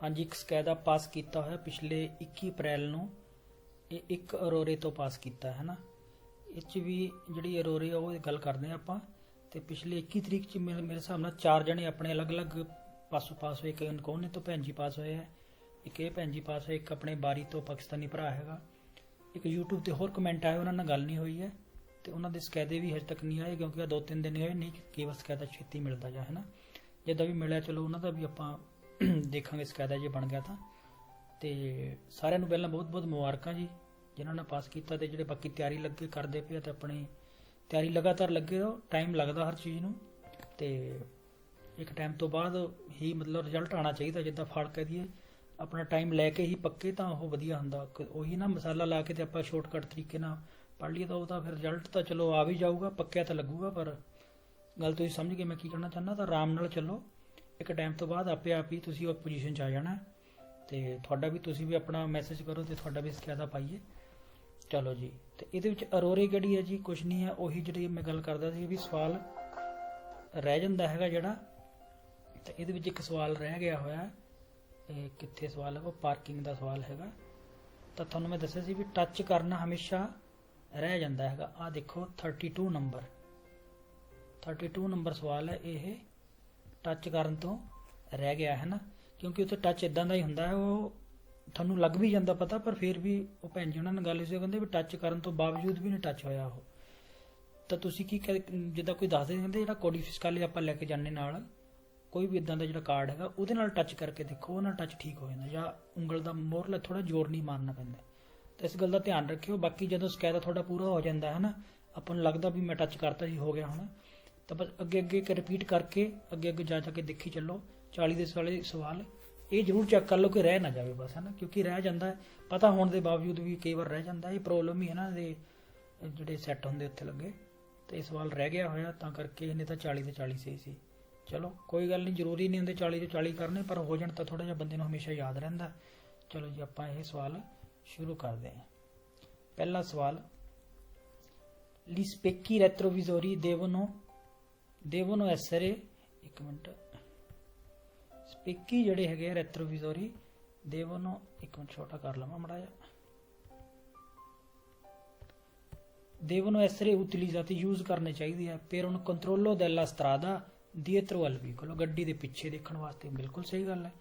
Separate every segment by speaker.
Speaker 1: ਹਾਂਜੀ, ਇੱਕ ਸਕੈਦਾ ਪਾਸ ਕੀਤਾ ਹੋਇਆ ਪਿਛਲੇ 21 ਅਪ੍ਰੈਲ ਨੂੰ। ਇਹ ਇੱਕ ਅਰੋਰੇ ਤੋਂ ਪਾਸ ਕੀਤਾ ਹੈ ਨਾ। ਇਹ 'ਚ ਵੀ ਜਿਹੜੀ ਅਰੋਰੇ ਆ ਉਹ ਗੱਲ ਕਰਦੇ ਆ ਆਪਾਂ। ਤੇ ਪਿਛਲੇ 21 ਤਰੀਕ 'ਚ ਮੇਰੇ ਹਿਸਾਬ ਨਾਲ 4 ਜਣੇ ਆਪਣੇ ਅਲੱਗ-ਅਲੱਗ ਪਾਸੋਂ ਪਾਸ ਹੋਏ। ਇੱਕ ਅਨਕੋਨੇ ਤੋਂ ਭੈਣ ਜੀ ਪਾਸ ਹੋਏ ਹੈ, ਇੱਕ ਇਹ ਭੈਣ ਜੀ ਪਾਸ ਹੋਏ, ਇੱਕ ਆਪਣੇ ਬਾਰੀ ਤੋਂ ਪਾਕਿਸਤਾਨੀ ਭਰਾ ਹੈਗਾ, ਇੱਕ YouTube ਤੇ ਹੋਰ ਕਮੈਂਟ ਆਏ, ਉਹਨਾਂ ਨਾਲ ਗੱਲ ਨਹੀਂ ਹੋਈ ਹੈ ਤੇ ਉਹਨਾਂ ਦੇ ਸਕੈਦੇ ਵੀ ਹਜੇ ਤੱਕ ਨਹੀਂ ਆਏ ਕਿਉਂਕਿ ਇਹ 2-3 ਦਿਨ ਹੋਏ ਨਹੀਂ। ਕਈ ਵਾਰ ਸਕੈਦਾ ਛੇਤੀ ਮਿਲਦਾ ਜਾ ਹੈ ਨਾ। ਜਿੱਦਾਂ ਵੀ ਮਿਲਿਆ ਚਲੋ ਉਹਨਾਂ ਦਾ ਵੀ ਆਪਾਂ ਦੇਖਾਂਗੇ ਸਕੈਦਾ ਜੇ ਬਣ ਗਿਆ ਤਾਂ। ਤੇ ਸਾਰਿਆਂ ਨੂੰ ਪਹਿਲਾਂ ਬਹੁਤ ਬਹੁਤ ਮੁਬਾਰਕਾਂ ਜੀ ਜਿਨ੍ਹਾਂ ਨੇ ਪਾਸ ਕੀਤਾ ਤੇ ਜਿਹੜੇ ਬਾਕੀ ਤਿਆਰੀ ਲੱਗੇ ਕਰਦੇ ਪਏ ਤੇ ਆਪਣੀ ਤਿਆਰੀ ਲਗਾਤਾਰ ਲੱਗੇ ਰਹੋ। ਟਾਈਮ ਲੱਗਦਾ ਹਰ ਚੀਜ਼ ਨੂੰ ਤੇ ਇੱਕ ਟਾਈਮ ਤੋਂ ਬਾਅਦ ਹੀ ਮਤਲਬ ਰਿਜ਼ਲਟ ਆਉਣਾ ਚਾਹੀਦਾ। ਜਿੱਦਾਂ ਫੜ ਕਹਿ ਦਈਏ ਆਪਣਾ ਟਾਈਮ ਲੈ ਕੇ ਹੀ ਪੱਕੇ ਤਾਂ ਉਹ ਵਧੀਆ ਹੁੰਦਾ। ਉਹੀ ਨਾ ਮਸਾਲਾ ਲਾ ਕੇ ਤੇ ਆਪਾਂ ਸ਼ਾਰਟਕਟ ਤਰੀਕੇ ਨਾਲ ਪੜ੍ਹ ਲਈਏ ਤਾਂ ਉਹ ਤਾਂ ਫਿਰ ਰਿਜ਼ਲਟ ਤਾਂ ਚਲੋ ਆ ਵੀ ਜਾਊਗਾ, ਪੱਕਿਆ ਤਾਂ ਲੱਗੂਗਾ। ਪਰ ਗੱਲ ਤੁਸੀਂ ਸਮਝ ਗਏ ਮੈਂ ਕੀ ਕਹਿਣਾ ਚਾਹੁੰਦਾ। ਤਾਂ ਆਰਾਮ ਨਾਲ ਚੱਲੋ, ਇੱਕ ਟਾਈਮ ਤੋਂ ਬਾਅਦ ਆਪੇ ਆਪ ਹੀ ਤੁਸੀਂ ਉਸ ਪੋਜੀਸ਼ਨ 'ਚ ਆ ਜਾਣਾ ਤੇ ਤੁਹਾਡਾ ਵੀ ਤੁਸੀਂ ਵੀ ਆਪਣਾ ਮੈਸੇਜ ਕਰੋ ਤੇ ਤੁਹਾਡਾ ਵੀ ਸਕੈਦਾ ਪਾਈਏ। ਚਲੋ ਜੀ। ਤੇ ਇਹਦੇ ਵਿੱਚ ਅਰੋਰੇ ਕਿਹੜੀ ਹੈ ਜੀ? ਕੁਛ ਨਹੀਂ ਹੈ, ਉਹੀ ਜਿਹੜੀ ਮੈਂ ਗੱਲ ਕਰਦਾ ਸੀ ਵੀ ਸਵਾਲ ਰਹਿ ਜਾਂਦਾ ਹੈਗਾ ਜਿਹੜਾ। ਤੇ ਇਹਦੇ ਵਿੱਚ ਇੱਕ ਸਵਾਲ ਰਹਿ ਗਿਆ ਹੋਇਆ, ਇਹ ਕਿੱਥੇ ਸਵਾਲ ਹੈ? ਉਹ ਪਾਰਕਿੰਗ ਦਾ ਸਵਾਲ ਹੈਗਾ। ਤਾਂ ਤੁਹਾਨੂੰ ਮੈਂ ਦੱਸਿਆ ਸੀ ਵੀ ਟੱਚ ਕਰਨਾ ਹਮੇਸ਼ਾ ਰਹਿ ਜਾਂਦਾ ਹੈਗਾ। ਆਹ ਦੇਖੋ 32 ਨੰਬਰ 32 ਨੰਬਰ ਸਵਾਲ ਹੈ। ਇਹ ਟੱਚ ਕਰਨ ਤੋਂ ਰਹਿ ਗਿਆ ਹੈ ਨਾ, ਕਿਉਂਕਿ ਉੱਥੇ ਟੱਚ ਇਦਾਂ ਦਾ ਹੀ ਹੁੰਦਾ ਹੈ। ਉਹ ਤੁਹਾਨੂੰ ਲੱਗ ਵੀ ਜਾਂਦਾ ਪਤਾ, ਪਰ ਫਿਰ ਵੀ ਉਹ ਭੈਣ ਜੀ ਉਹਨਾਂ ਨਾਲ ਗੱਲ ਸੀ, ਕਹਿੰਦੇ ਵੀ ਟੱਚ ਕਰਨ ਤੋਂ ਬਾਵਜੂਦ ਵੀ ਨਹੀਂ ਟੱਚ ਹੋਇਆ ਉਹ। ਤਾਂ ਤੁਸੀਂ ਕੀ ਜਿੱਦਾਂ ਕੋਈ ਦੱਸਦੇ ਕਹਿੰਦੇ ਜਿਹੜਾ ਕੋਡੀ ਫਿਸਕਾਲੀ ਆਪਾਂ ਲੈ ਕੇ ਜਾਂਦੇ ਨਾਲ, ਕੋਈ ਵੀ ਇਦਾਂ ਦਾ ਜਿਹੜਾ ਕਾਰਡ ਹੈਗਾ ਉਹਦੇ ਨਾਲ ਟੱਚ ਕਰਕੇ ਦੇਖੋ, ਉਹ ਨਾਲ ਟੱਚ ਠੀਕ ਹੋ ਜਾਂਦਾ। ਜਾਂ ਉਂਗਲ ਦਾ ਮੋਹਰਲਾ ਥੋੜਾ ਜ਼ੋਰ ਨਹੀਂ ਮਾਰਨਾ ਪੈਂਦਾ। ਤਾਂ ਇਸ ਗੱਲ ਦਾ ਧਿਆਨ ਰੱਖਿਓ। ਬਾਕੀ ਜਦੋਂ ਸਕੈਦਾ ਤੁਹਾਡਾ ਪੂਰਾ ਹੋ ਜਾਂਦਾ ਹੈ ਨਾ, ਆਪਾਂ ਨੂੰ ਲੱਗਦਾ ਵੀ ਮੈਂ ਟੱਚ ਕਰਤਾ ਜੀ, ਹੋ ਗਿਆ ਹੁਣ, ਤਾਂ ਬਸ ਅੱਗੇ ਅੱਗੇ ਰਿਪੀਟ ਕਰਕੇ ਅੱਗੇ ਅੱਗੇ ਜਾ ਕੇ ਦੇਖੀ ਚੱਲੋ 40 ਦੇ ਵਾਲੇ ਸਵਾਲ। ਇਹ ਜ਼ਰੂਰ ਚੈੱਕ ਕਰ ਲਓ ਕਿ ਰਹਿ ਨਾ ਜਾਵੇ ਬਸ, ਹੈ ਨਾ, ਕਿਉਂਕਿ ਰਹਿ ਜਾਂਦਾ ਪਤਾ ਹੋਣ ਦੇ ਬਾਵਜੂਦ ਵੀ ਕਈ ਵਾਰ ਰਹਿ ਜਾਂਦਾ। ਇਹ ਪ੍ਰੋਬਲਮ ਹੀ ਹੈ ਨਾ ਦੇ ਜਿਹੜੇ ਸੈੱਟ ਹੁੰਦੇ ਉੱਥੇ ਲੱਗੇ। ਤੇ ਇਹ ਸਵਾਲ ਰਹਿ ਗਿਆ ਹੋਇਆ ਤਾਂ ਕਰਕੇ ਇਹਨੇ ਤਾਂ 40 ਦੇ 40 ਸਹੀ ਸੀ। ਚਲੋ ਕੋਈ ਗੱਲ ਨਹੀਂ, ਜ਼ਰੂਰੀ ਨਹੀਂ ਹੁੰਦੇ 40 ਤੋਂ 40 ਕਰਨੇ, ਪਰ ਹੋ ਜਾਣ ਤਾਂ ਥੋੜਾ ਜਿਹਾ ਬੰਦੇ ਨੂੰ ਹਮੇਸ਼ਾ ਯਾਦ ਰਹਿੰਦਾ। ਚਲੋ ਜੀ, ਆਪਾਂ ਇਹ ਸਵਾਲ ਸ਼ੁਰੂ ਕਰਦੇ ਹਾਂ। ਪਹਿਲਾ ਸਵਾਲ, Gli specchi retrovisori devono essere, ਇੱਕ ਮਿੰਟ, ਸਪੇਕੀ ਜਿਹੜੇ ਹੈਗੇ ਰੈਟਰੋਵਿਜ਼ੋਰੀ devono, ਇੱਕ ਮਿੰਟ ਛੋਟਾ ਕਰ ਲਵਾਂ ਮਾੜਾ ਜਿਹਾ, devono essere utilizzati, ਯੂਜ਼ ਕਰਨੇ ਚਾਹੀਦੇ ਆ per un controllo della strada dietro al veicolo, ਗੱਡੀ ਦੇ ਪਿੱਛੇ ਦੇਖਣ ਵਾਸਤੇ। ਬਿਲਕੁਲ ਸਹੀ ਗੱਲ ਹੈ,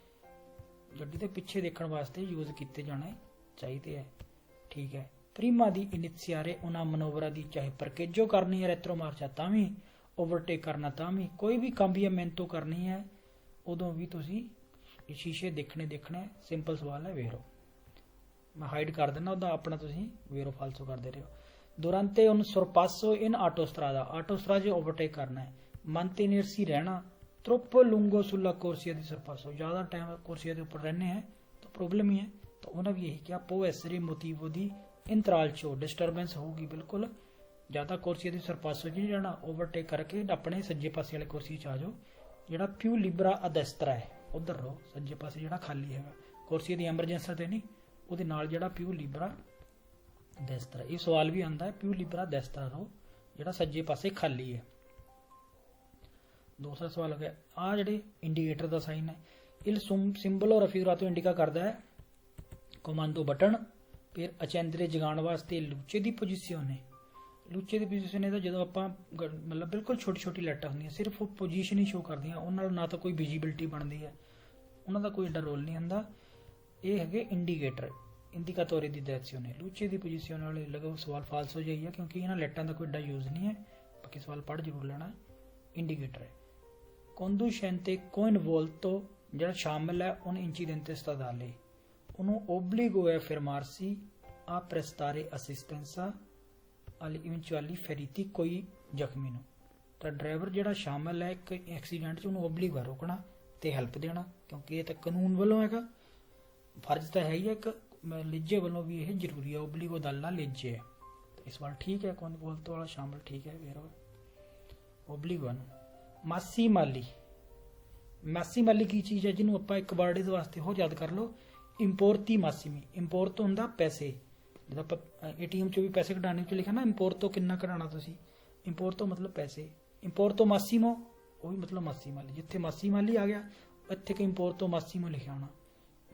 Speaker 1: ਗੱਡੀ ਦੇ ਪਿੱਛੇ ਦੇਖਣ ਵਾਸਤੇ ਯੂਜ਼ ਕੀਤੇ ਜਾਣੇ ਚਾਹੀਦੇ ਹੈ। ਠੀਕ ਹੈ। prima di iniziare una manovra di, ਚਾਹੇ ਪਰਕੇਜੋ ਕਰਨੀ ਹੈ ਰੈਟਰੋ ਮਾਰਚਾ ਤਾਂ ਵੀ, ਓਵਰਟੇਕ ਕਰਨਾ ਤਾਂ ਵੀ, ਕੋਈ ਵੀ ਕੰਬੀਆਮੈਂਟੋ ਕਰਨੀ ਹੈ ਉਦੋਂ ਵੀ ਤੁਸੀਂ ਸ਼ੀਸ਼ੇ ਦੇਖਣੇ। ਸਿੰਪਲ ਸਵਾਲ ਹੈ, ਵੇਰੋ। ਮੈਂ ਹਾਈਡ ਕਰ ਦਿੰਦਾ ਉਹਦਾ, ਆਪਣਾ ਤੁਸੀਂ ਵੇਰੋ ਫਾਲਸੋ ਕਰਦੇ ਰਹੋ। durante un sorpasso in autostrada, ਆਟੋਸਟਰਾਦਾ ਓਵਰਟੇਕ ਕਰਨਾ ਹੈ। mantenersi ਰਹਿਣਾ, troppo lungo sulla corsia di sorpasso, ਜ਼ਿਆਦਾ ਟਾਈਮ ਕੋਰਸੀਆ ਦੇ ਉੱਪਰ ਰਹਿੰਦੇ ਹੈ ਤਾਂ ਪ੍ਰੋਬਲਮ ਹੀ ਹੈ। ਤਾਂ ਉਹਨਾਂ ਵੀ ਇਹੀ ਕਿਹਾ può essere motivo di intralcio, disturbance ਹੋਊਗੀ ਬਿਲਕੁਲ। ਜ਼ਿਆਦਾ ਕੋਰਸੀਆ ਦੀ ਸਰਪਾਸੋ ਜੀ ਜਾਣਾ, ਓਵਰਟੇਕ ਕਰਕੇ ਆਪਣੇ ਸੱਜੇ ਪਾਸੇ ਵਾਲੇ ਕੁਰਸੀ 'ਚ ਆ ਜਾਓ। ਜਿਹੜਾ ਪਿਊ ਲਿਬਰਾ ਅਦੈਸਤਰਾ ਹੈ ਉਧਰ ਰਹੋ, ਸੱਜੇ ਪਾਸੇ ਜਿਹੜਾ ਖਾਲੀ ਹੈਗਾ ਕੁਰਸੀ ਦੀ ਐਮਰਜੈਂਸੀ ਤੇ ਨਹੀਂ, ਉਹਦੇ ਨਾਲ ਜਿਹੜਾ ਪਿਊ ਲਿਬਰਾ ਦੈਸਤਰਾ। ਇਹ ਸਵਾਲ ਵੀ ਆਉਂਦਾ ਹੈ, ਪਿਊ ਲਿਬਰਾ ਦੈਸਤਰਾ ਰਹੋ ਜਿਹੜਾ ਸੱਜੇ ਪਾਸੇ ਖਾਲੀ ਹੈ। ਦੂਸਰਾ ਸਵਾਲ ਹੋ ਗਿਆ, ਆਹ ਜਿਹੜੇ ਇੰਡੀਕੇਟਰ ਦਾ ਸਾਈਨ ਹੈ, il simbolo raffigurato indica ਕਰਦਾ ਹੈ ਕਮਾਂਡੋ ਬਟਨ। ਫਿਰ ਅਚੇਂਦਰੇ ਜਗਾਉਣ ਵਾਸਤੇ ਲੂਚੇ ਦੀ ਪੋਜੀਸ਼ਨ ਹੈ। ਲੂਚੇ ਦੀ ਪੋਜੀਸ਼ਨ ਇਹਦਾ ਜਦੋਂ ਆਪਾਂ ਮਤਲਬ ਬਿਲਕੁਲ ਛੋਟੀ ਛੋਟੀ ਲੈਟਰ ਹੁੰਦੀਆਂ, ਸਿਰਫ ਉਹ ਪੋਜੀਸ਼ਨ ਹੀ ਸ਼ੋ ਕਰਦੀਆਂ, ਉਹਨਾਂ ਨਾਲ ਨਾ ਤਾਂ ਕੋਈ ਵਿਜ਼ੀਬਿਲਿਟੀ ਬਣਦੀ ਹੈ, ਉਹਨਾਂ ਦਾ ਕੋਈ ਏਡਾ ਰੋਲ ਨਹੀਂ ਹੁੰਦਾ। ਇਹ ਹੈਗੇ ਇੰਡੀਕੇਟਰ, ਇੰਡੀਕਾਤੋਰੇ ਦੀ ਡਾਇਰੈਕਸ਼ਨ ਹੈ। ਲੂਚੇ ਦੀ ਪੋਜੀਸ਼ਨ ਵਾਲੇ ਲਗੋ ਸਵਾਲ ਫਾਲਸ ਹੋ ਜਾਈਏ ਕਿਉਂਕਿ ਇਹਨਾਂ ਲੈਟਰਾਂ ਦਾ ਕੋਈ ਏਡਾ ਯੂਜ਼ ਨਹੀਂ ਹੈ। ਬਾਕੀ ਸਵਾਲ ਪੜ੍ਹ ਜ਼ਰੂਰ ਲੈਣਾ। ਇੰਡੀਕੇਟਰ ਹੈ। conducente coinvolto, ਜਿਹੜਾ ਸ਼ਾਮਿਲ ਹੈ un incidente stradale, ਉਹਨੂੰ obbligo è fermarsi a prestare assistenza agli eventuali feriti, ਕੋਈ ਜ਼ਖਮੀ ਨੂੰ। ਤਾਂ ਡਰਾਈਵਰ ਜਿਹੜਾ ਸ਼ਾਮਿਲ ਹੈ ਇੱਕ ਐਕਸੀਡੈਂਟ 'ਚ, ਉਹਨੂੰ ਓਬਲੀਗੋ ਹੈ ਰੋਕਣਾ ਤੇ ਹੈਲਪ ਦੇਣਾ, ਕਿਉਂਕਿ ਇਹ ਤਾਂ ਕਾਨੂੰਨ ਵੱਲੋਂ ਹੈਗਾ, ਫਰਜ਼ ਤਾਂ ਹੈ ਹੀ ਹੈ। ਇੱਕ ਲੇਜੇ ਵੱਲੋਂ ਵੀ ਇਹ ਜ਼ਰੂਰੀ ਹੈ, ਓਬਲੀਗੋ ਦਲ ਨਾਲ ਲੇਜੇ ਹੈ। ਇਸ ਵਾਰ ਠੀਕ ਹੈ, ਕੋਨਵੋਲਤੋ ਵਾਲਾ ਸ਼ਾਮਿਲ ਠੀਕ ਹੈ, ਫਿਰ ਓਬਲੀਗੋ ਨੂੰ। ਮਾਸੀ ਮਾਲੀ ਕੀ ਚੀਜ਼ ਹੈ ਜਿਹਨੂੰ ਆਪਾਂ ਇੱਕ ਵਰਡ ਇਸ ਵਾਸਤੇ ਹੋਰ ਯਾਦ ਕਰ ਲਓ, ਇੰਪੋਰਤੀ ਮਾਸੀਮੀ। ਇੰਪੋਰਤੋ ਹੁੰਦਾ ਪੈਸੇ, ਜਦੋਂ ਆਪਾਂ ATM 'ਚੋਂ ਵੀ ਪੈਸੇ ਕਢਾਉਣੇ 'ਚ ਲਿਖਿਆ ਨਾ ਇੰਪੋਰਤੋ ਕਿੰਨਾ ਕਢਾਉਣਾ ਤੁਸੀਂ, ਇੰਪੋਰਤੋ ਮਤਲਬ ਪੈਸੇ। ਇੰਪੋਰਤੋ ਮਾਸੀਮੋ ਉਹ ਵੀ ਮਤਲਬ ਮਾਸੀ ਮਾਲੀ, ਜਿੱਥੇ ਮਾਸੀ ਮਾਲੀ ਆ ਗਿਆ ਇੱਥੇ ਕਿ ਇੰਪੋਰਤੋ ਮਾਸੀਮੋ ਲਿਖਿਆ ਹੋਣਾ।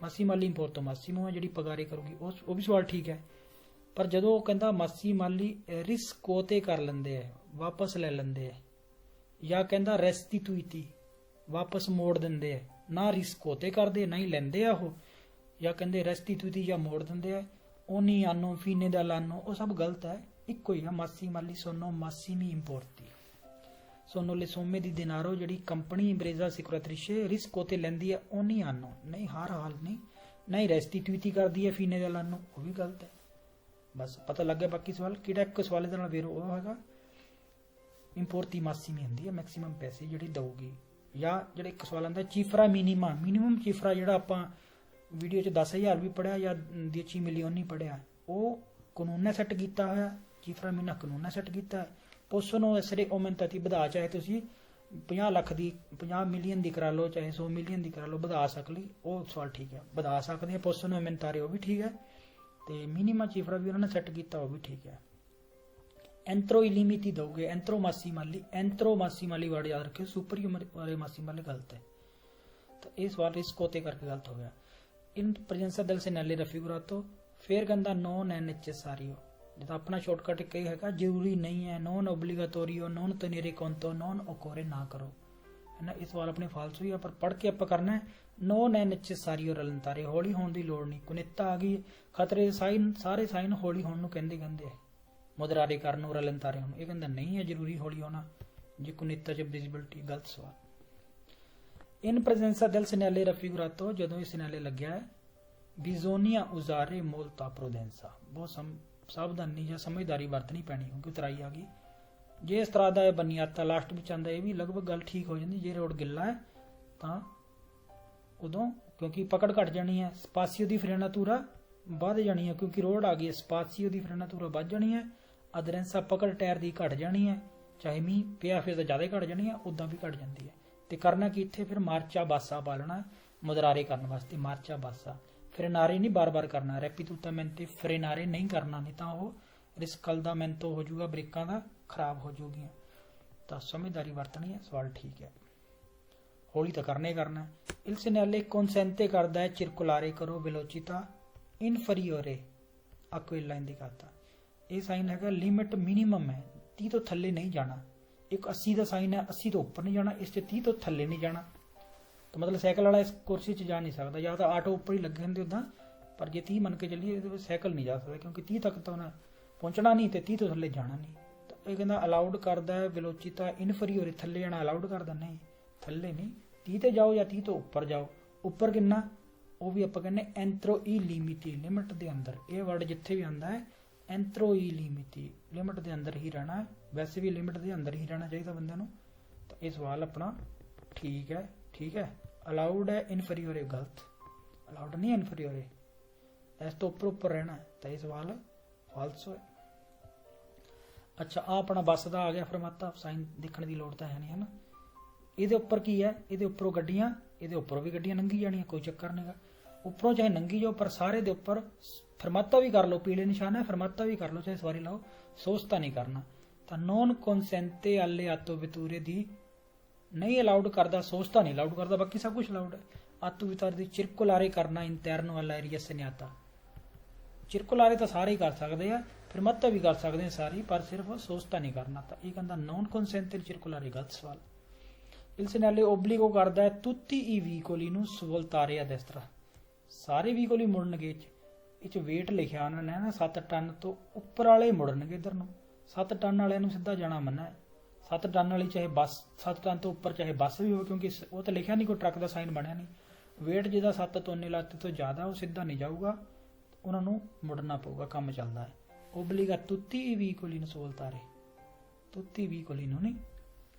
Speaker 1: ਮਾਸੀ ਮਾਲੀ ਇੰਪੋਰਟ ਤੋਂ ਮਾਸੀਮੋ ਹੈ ਜਿਹੜੀ ਪਗਾਰੇ ਕਰੂਗੀ ਉਹ ਵੀ ਸਵਾਲ ਠੀਕ ਹੈ। ਪਰ ਜਦੋਂ ਉਹ ਕਹਿੰਦਾ ਮਾਸੀ ਮਾਲੀ ਰਿਸਕੋ ਤੇ ਕਰ ਲੈਂਦੇ ਆ, ਵਾਪਸ ਲੈ ਲੈਂਦੇ ਆ, ਜਾਂ ਕਹਿੰਦਾ ਰੈਸਟੀਟੂਈਟੀ ਵਾਪਸ ਮੋੜ ਦਿੰਦੇ ਆ, ਨਾ ਰਿਸਕੋ ਤੇ ਕਰਦੇ ਨਾ ਹੀ ਲੈਂਦੇ ਆ ਉਹ, ਜਾਂ ਕਹਿੰਦੇ ਰੈਸਟੀਟੂਈਟੀ ਜਾਂ ਮੋੜ ਦਿੰਦੇ ਆ, ਉਹਨੀ ਆਨੋ ਫੀਨੇ ਦਾ ਲਾਨੋ, ਉਹ ਸਭ ਗਲਤ ਹੈ। ਇੱਕੋ ਹੀ ਆ ਮਾਸੀ ਮਾਲੀ ਸੋਨੋ ਮਾਸੀਮੀ ਇੰਪੋਰਟੀ ਸੋਨੋ ਲੈ ਸੋਮੇ ਦੀ ਦਿਨਾਰੋ ਜਿਹੜੀ ਕੰਪਨੀ ਇੰਬਰੇਜ਼ਾ ਸਿਕੁਰਾਤ੍ਰਿਸ਼ੇ ਰਿਸਕੋ ਤੇ ਲੈਂਦੀ ਹੈ ਉਹਨੀ ਆਨੋ ਨਹੀਂ, ਹਰ ਹਾਲ ਨਹੀਂ ਰੈਸਟੀਟੂਈਟੀ ਕਰਦੀ ਹੈ ਫੀਨੇ ਦਾ ਲਾਨੋ, ਉਹ ਵੀ ਗਲਤ ਹੈ। ਬਸ ਪਤਾ ਲੱਗ ਗਿਆ। ਬਾਕੀ ਸਵਾਲ ਕਿਹੜਾ ਇੱਕ ਸਵਾਲ ਇਹਦੇ ਨਾਲ ਵੇਰੋ ਉਹ ਹੈਗਾ ਇੰਪੋਰਟੀ ਮਾਸੀਮੀ ਹੁੰਦੀ ਹੈ ਮੈਕਸਿਮਮ ਪੈਸੇ ਜਿਹੜੀ ਦਊਗੀ। ਜਾਂ ਜਿਹੜਾ ਇੱਕ ਸਵਾਲ ਆਉਂਦਾ ਚੀਫਰਾ ਮਿਨੀਮਮ ਚੀਫਰਾ ਜਿਹੜਾ ਆਪਾਂ ਵੀਡੀਓ 'ਚ 10,000 ਵੀ ਪੜਿਆ ਜਾਂ 10 ਮਿਲੀਅਨ ਨਹੀਂ ਪੜਿਆ, ਉਹ ਕਾਨੂੰਨ ਨੇ ਸੈੱਟ ਕੀਤਾ ਹੋਇਆ। ਚੀਫਰਾ ਮਹੀਨਾ ਕਾਨੂੰਨ ਨੇ ਸੈੱਟ ਕੀਤਾ। ਪੋਸੋ ਇਸਰੇ ਓਮੈਂਟਾਤੀ ਵਧਾ ਚਾਹੇ ਤੁਸੀਂ 50 ਲੱਖ ਦੀ 50 ਮਿਲੀਅਨ ਦੀ ਕਰਾ ਲਓ, ਚਾਹੇ 100 ਮਿਲੀਅਨ ਦੀ ਕਰਾ ਲਓ, ਵਧਾ ਸਕਲੀ ਉਹ ਸਵਾਲ ਠੀਕ ਹੈ, ਵਧਾ ਸਕਦੇ ਆ। ਪੋਸੋ ਨੂੰ ਓਮੈਂਟਾਰੇ ਉਹ ਵੀ ਠੀਕ ਹੈ, ਤੇ ਮਿਨੀਮਮ ਚੀਫਰਾ ਵੀ ਉਹਨਾਂ ਨੇ ਸੈੱਟ ਕੀਤਾ ਉਹ ਵੀ ਠੀਕ ਹੈ। ਐਂਥਰੋ ਇਲੀਮਿਟੀ ਦੋਗੇ, ਐਂਥਰੋ ਮਾਸੀ ਮਾਲੀ ਵਰਡ ਯਾਦ ਰੱਖਿਓ, ਸੁਪਰ ਹਿਊਮਨ ਵਾਲੇ ਮਾਸੀ ਮਾਲੀ ਗਲਤ ਹੈ। ਤਾਂ ਇਹ ਸਵਾਲ ਰਿਸਕੋ ਤੇ ਕਰਕੇ ਗਲਤ ਹੋ ਗਿਆ। ਇਨ ਪ੍ਰੈਜ਼ੈਂਸਾ ਦਿਲ ਸੈਨੈਲੇ ਰਫੀਗੁਰਾਤੋ ਫਿਰ ਕਹਿੰਦਾ ਨੋਨ ਐ ਨੈਸੈਸਾਰੀਓ, ਜਿੱਦਾਂ ਆਪਣਾ ਸ਼ਾਰਟਕਟ ਇੱਕ ਹੀ ਹੈਗਾ ਜ਼ਰੂਰੀ ਨਹੀਂ ਹੈ, ਨੋਨ ਓਬਲੀਗਾਟੋਰੀਓ, ਨੋਨ ਤਨੇਰੇ ਕੰਤੋ, ਨੋਨ ਓਕੋਰੇ ਨਾ ਕਰੋ, ਹੈ ਨਾ। ਇਹ ਸਵਾਲ ਆਪਣੇ ਫਾਲਤੂ ਹੀ ਆ, ਪਰ ਪੜ੍ਹ ਕੇ ਆਪਾਂ ਕਰਨਾ ਹੈ। ਨੋਨ ਐ ਨੈਸੈਸਾਰੀਓ ਰਲੰਤਾਰੇ, ਹੌਲੀ ਹੋਣ ਦੀ ਲੋੜ ਨਹੀਂ। ਕੁਨਿੱਤਾ ਆ ਗਈ, ਖਤਰੇ ਦੇ ਸਾਈਨ, ਸਾਰੇ ਸਾਈਨ ਹੌਲੀ ਹੋਣ ਨੂੰ ਕਹਿੰਦੇ ਮੁਦਰਾਰੇ ਕਰਨ ਨੂੰ, ਰਲੰਤਾਰੇ ਹੋਣ। ਇਹ ਕਹਿੰਦਾ ਨਹੀਂ ਹੈ ਜ਼ਰੂਰੀ ਹੌਲੀ ਹੋਣਾ ਜੇ ਕੁਨਿੱਤਾ 'ਚ ਵਿਜ਼ਿਬਿਲਟੀ। ਗਲਤ ਸਵਾਲ। ਇਨ ਪ੍ਰੈਜ਼ੈਂਸਾ ਦਿਲ ਸੈਨੈਲੇ ਰਫੀਗੁਰਾਤੋ ਜਦੋਂ ਇਹ ਸੈਨੈਲੇ ਲੱਗਿਆ ਹੈ ਬਿਜ਼ੋਨੀਆ ਉਜ਼ਾਰੇ ਮੋਲਤਾ ਪ੍ਰੋਡੈਂਸਾ, ਬਹੁਤ ਸਾਵਧਾਨੀ ਜਾਂ ਸਮਝਦਾਰੀ ਵਰਤਣੀ ਪੈਣੀ ਕਿਉਂਕਿ ਉਤਰਾਈ ਆ ਗਈ। ਜੇ ਇਸ ਤਰ੍ਹਾਂ ਦਾ ਇਹ ਬਨੀਆਤਾ ਲਾਸਟ ਵਿੱਚ ਆਉਂਦਾ, ਇਹ ਵੀ ਲਗਭਗ ਗੱਲ ਠੀਕ ਹੋ ਜਾਂਦੀ। ਜੇ ਰੋਡ ਗਿੱਲਾ ਹੈ ਤਾਂ ਉਦੋਂ ਕਿਉਂਕਿ ਪਕੜ ਘਟ ਜਾਣੀ ਹੈ, ਸਪਾਸੀਓ ਦੀ ਫਰੇਨਾਤੂਰਾ ਵੱਧ ਜਾਣੀ ਹੈ ਕਿਉਂਕਿ ਰੋਡ ਆ ਗਈ ਹੈ, ਸਪਾਸੀਓ ਦੀ ਫਰੇਨਾਤੂਰਾ ਵੱਧ ਜਾਣੀ ਹੈ, ਅਦਰੈਂਸਾ ਪਕੜ ਟਾਇਰ ਦੀ ਘਟ ਜਾਣੀ ਹੈ, ਚਾਹੇ ਮੀਂਹ ਪਿਆ ਫਿਰ ਤਾਂ ਜ਼ਿਆਦਾ ਘਟ ਜਾਣੀ ਹੈ, ਉੱਦਾਂ ਵੀ ਘਟ ਜਾਂਦੀ ਹੈ। ਤੇ ਕਰਨਾ ਕੀ ਇੱਥੇ ਫਿਰ ਮਾਰਚਾ ਬਾਸਾ ਪਾਲਣਾ ਮੁਦਰਾਰੇ ਕਰਨ ਵਾਸਤੇ, ਮਾਰਚਾ ਬਾਸਾ। ਫਰੇਨਾਰੇ ਨਹੀਂ ਬਾਰ-ਬਾਰ ਕਰਨਾ, ਰੈਪੀਟੂਟਾਮੈਂਟੇ ਫਰੇਨਾਰੇ ਨਹੀਂ ਕਰਨਾ, ਨਹੀਂ ਤਾਂ ਉਹ ਰਿਸਕਲਦਾਮੈਂਟੋ ਹੋ ਜਾਊਗਾ, ਬ੍ਰੇਕਾਂ ਦਾ ਖਰਾਬ ਹੋ ਜਾਊਗੀਆਂ। ਤਾਂ ਸਮਝਦਾਰੀ ਵਰਤਣੀ ਹੈ, ਸਵਾਲ ਠੀਕ ਹੈ। ਹੌਲੀ ਤਾਂ ਕਰਨਾ ਹੀ ਕਰਨਾ। ਇਲ ਸੈਨੈਲੇ ਕੌਨਸੈਂਤੇ ਕਰਦਾ ਹੈ ਚਿਰਕੁਲਾਰੇ ਕਰੋ ਵੈਲੋਚਿਟਾ ਇਨਫਰੀਓਰੇ ਅਕੁਇਲਾ ਇੰਡੀਕਾਤਾ। ਇਹ ਸਾਈਨ ਹੈਗਾ ਲਿਮਿਟ ਮਿਨੀਮਮ ਹੈ, 30 ਤੋਂ ਥੱਲੇ ਨਹੀਂ ਜਾਣਾ। ਇੱਕ 80 ਦਾ ਸਾਈਨ ਹੈ, 80 ਤੋਂ ਉੱਪਰ ਨਹੀਂ ਜਾਣਾ, ਇਸ 'ਚ 30 ਤੋਂ ਥੱਲੇ ਨਹੀਂ ਜਾਣਾ। ਤਾਂ ਮਤਲਬ ਸਾਈਕਲ ਵਾਲਾ ਇਸ ਕੁਰਸੀ 'ਚ ਜਾ ਨਹੀਂ ਸਕਦਾ, ਜਾਂ ਤਾਂ ਆਟੋ ਉੱਪਰ ਹੀ ਲੱਗੇ ਹੁੰਦੇ ਉੱਦਾਂ, ਪਰ ਜੇ 30 ਮੰਨ ਕੇ ਚੱਲੀਏ ਇਹਦੇ ਵਿੱਚ ਸਾਈਕਲ ਨਹੀਂ ਜਾ ਸਕਦਾ ਕਿਉਂਕਿ 30 ਤੱਕ ਤਾਂ ਉਹਨੇ ਪਹੁੰਚਣਾ ਨਹੀਂ ਤੇ 30 ਤੋਂ ਥੱਲੇ ਜਾਣਾ ਨਹੀਂ। ਤਾਂ ਇਹ ਕਹਿੰਦਾ ਅਲਾਉਡ ਕਰਦਾ ਹੈ ਵੈਲੋਚਿਟਾ ਇਨਫਰੀਓਰੇ, ਥੱਲੇ ਜਾਣਾ ਅਲਾਉਡ ਕਰਦਾ, ਨਹੀਂ ਥੱਲੇ ਨਹੀਂ, 30 ਤੇ ਜਾਓ ਜਾਂ 30 ਤੋਂ ਉੱਪਰ ਜਾਓ। ਉੱਪਰ ਕਿੰਨਾ ਉਹ ਵੀ ਆਪਾਂ ਕਹਿੰਦੇ ਐਂਥਰੋ ਈ ਲਿਮਿਟੀ, ਲਿਮਿਟ ਦੇ ਅੰਦਰ। ਇਹ ਵਰਡ ਜਿੱਥੇ ਵੀ ਆਉਂਦਾ ਹੈ ਐਂਥਰੋ ਈ ਲਿਮਿਟੀ, ਲਿਮਿਟ ਦੇ ਅੰਦਰ ਹੀ ਰਹਿਣਾ ਹੈ। ਵੈਸੇ ਵੀ ਲਿਮਿਟ ਦੇ ਅੰਦਰ ਹੀ ਰਹਿਣਾ ਚਾਹੀਦਾ ਬੰਦੇ ਨੂੰ। ਤਾਂ ਇਹ ਸਵਾਲ ਆਪਣਾ ਠੀਕ ਹੈ, ਠੀਕ ਹੈ। ਅਲਾਉਡ ਹੈ ਇਨਫਰੀਓਰੇ ਗਲਤ, ਅਲਾਉਡ ਨਹੀਂ ਇਨਫਰੀਓਰੇ, ਇਸ ਤੋਂ ਉੱਪਰ ਰਹਿਣਾ ਹੈ, ਤਾਂ ਇਹ ਸਵਾਲ ਫਾਲਸੋ ਹੈ। ਅੱਛਾ ਆ ਆਪਣਾ ਬੱਸ ਦਾ ਆ ਗਿਆ ਫਰਮਾਤਾ, ਸਾਈਨ ਦੇਖਣ ਦੀ ਲੋੜ ਤਾਂ ਹੈ ਨਹੀਂ, ਹੈ ਨਾ। ਇਹਦੇ ਉੱਪਰ ਕੀ ਹੈ, ਇਹਦੇ ਉੱਪਰੋਂ ਗੱਡੀਆਂ, ਇਹਦੇ ਉੱਪਰੋਂ ਵੀ ਗੱਡੀਆਂ ਲੰਘੀ ਜਾਣੀਆਂ, ਕੋਈ ਚੱਕਰ ਨਹੀਂਗਾ। ਉੱਪਰੋਂ ਚਾਹੇ ਲੰਘੀ ਜਾਓ ਪਰ ਸਾਰੇ ਦੇ ਉੱਪਰ ਫਰਮਾਤਾ ਵੀ ਕਰ ਲਓ, ਪੀਲੇ ਨਿਸ਼ਾਨ ਹੈ ਫਰਮਾਤਾ ਵੀ ਕਰ ਲਓ, ਚਾਹੇ ਸਵਾਰੀ ਲਾਓ, ਸੋਚਤਾ ਨਹੀਂ ਕਰਨਾ। ਤਾਂ ਨੋਨ ਕੌਨਸੈਂਤੇ ਆਲੇ ਆਤੋ ਵਿਤੂਰੇ ਦੀ ਨਹੀਂ ਅਲਾਉਡ ਕਰਦਾ, ਸੋਚਤਾ ਨਹੀਂ ਅਲਾਉਡ ਕਰਦਾ, ਬਾਕੀ ਸਭ ਕੁਝ ਅਲਾਉਡ ਹੈ। ਆਤੋ ਵਿਤਾਰੇ ਦੀ ਚਿਰਕੁਲਾਰੇ ਕਰਨਾ ਇੰਟਰਨੋ ਵਾਲਾ ਏਰੀਆ ਸਨਿਆਤਾ, ਚਿਰਕੁਲਾਰੇ ਤਾਂ ਸਾਰੇ ਹੀ ਕਰ ਸਕਦੇ ਆ, ਫਰਮਾਤਾ ਵੀ ਕਰ ਸਕਦੇ ਆ ਸਾਰੀ, ਪਰ ਸਿਰਫ ਸੋਚਤਾ ਨਹੀਂ ਕਰਨਾ। ਤਾਂ ਇਹ ਕਹਿੰਦਾ ਨੋਨ ਕੌਨਸੈਂਤੇ ਚਿਰਕੁਲਾਰੇ ਗਲਤ ਸਵਾਲ। ਇਲ ਸੈਨੈਲੇ ਓਬਲੀਗੋ ਕਰਦਾ ਹੈ ਤੁੱਤੀ ਈ ਵੀਕੋਲੀ ਨੂੰ ਸਵੋਲਤਾਰੇ ਆ ਦੈਸਤਰਾ, ਸਾਰੇ ਵੀਕੋਲੀ ਮੁੜਨਗੇ। ਇਹ 'ਚ ਵੇਟ ਲਿਖਿਆ ਉਹਨਾਂ ਨੇ ਨਾ 7 ਟਨ ਤੋਂ ਉੱਪਰ ਵਾਲੇ ਮੁੜਨਗੇ ਇੱਧਰ ਨੂੰ, 7 ਟਨ ਵਾਲਿਆਂ ਨੂੰ ਸਿੱਧਾ ਜਾਣਾ ਮੰਨਾ ਹੈ। 7 ਟਨ ਵਾਲੀ ਚਾਹੇ ਬੱਸ, 7 ਟਨ ਤੋਂ ਉੱਪਰ ਚਾਹੇ ਬੱਸ ਵੀ ਹੋਵੇ, ਕਿਉਂਕਿ ਉਹ ਤਾਂ ਲਿਖਿਆ ਨਹੀਂ, ਕੋਈ ਟਰੱਕ ਦਾ ਸਾਈਨ ਬਣਿਆ ਨਹੀਂ। ਵੇਟ ਜਿਹਦਾ 7 ਤੋਨੇ ਲੱਤ ਤੋਂ ਜ਼ਿਆਦਾ ਉਹ ਸਿੱਧਾ ਨਹੀਂ ਜਾਊਗਾ, ਉਹਨਾਂ ਨੂੰ ਮੁੜਨਾ ਪਊਗਾ, ਕੰਮ ਚੱਲਦਾ ਹੈ। ਓਬਲੀਗਾ ਤੁੱਤੀ ਵੀਕੋਲੀ ਨੂੰ ਸਵੋਲਤਾਰੇ, ਤੁੱਤੀ ਵੀਕੋਲੀ ਨੂੰ ਨਹੀਂ,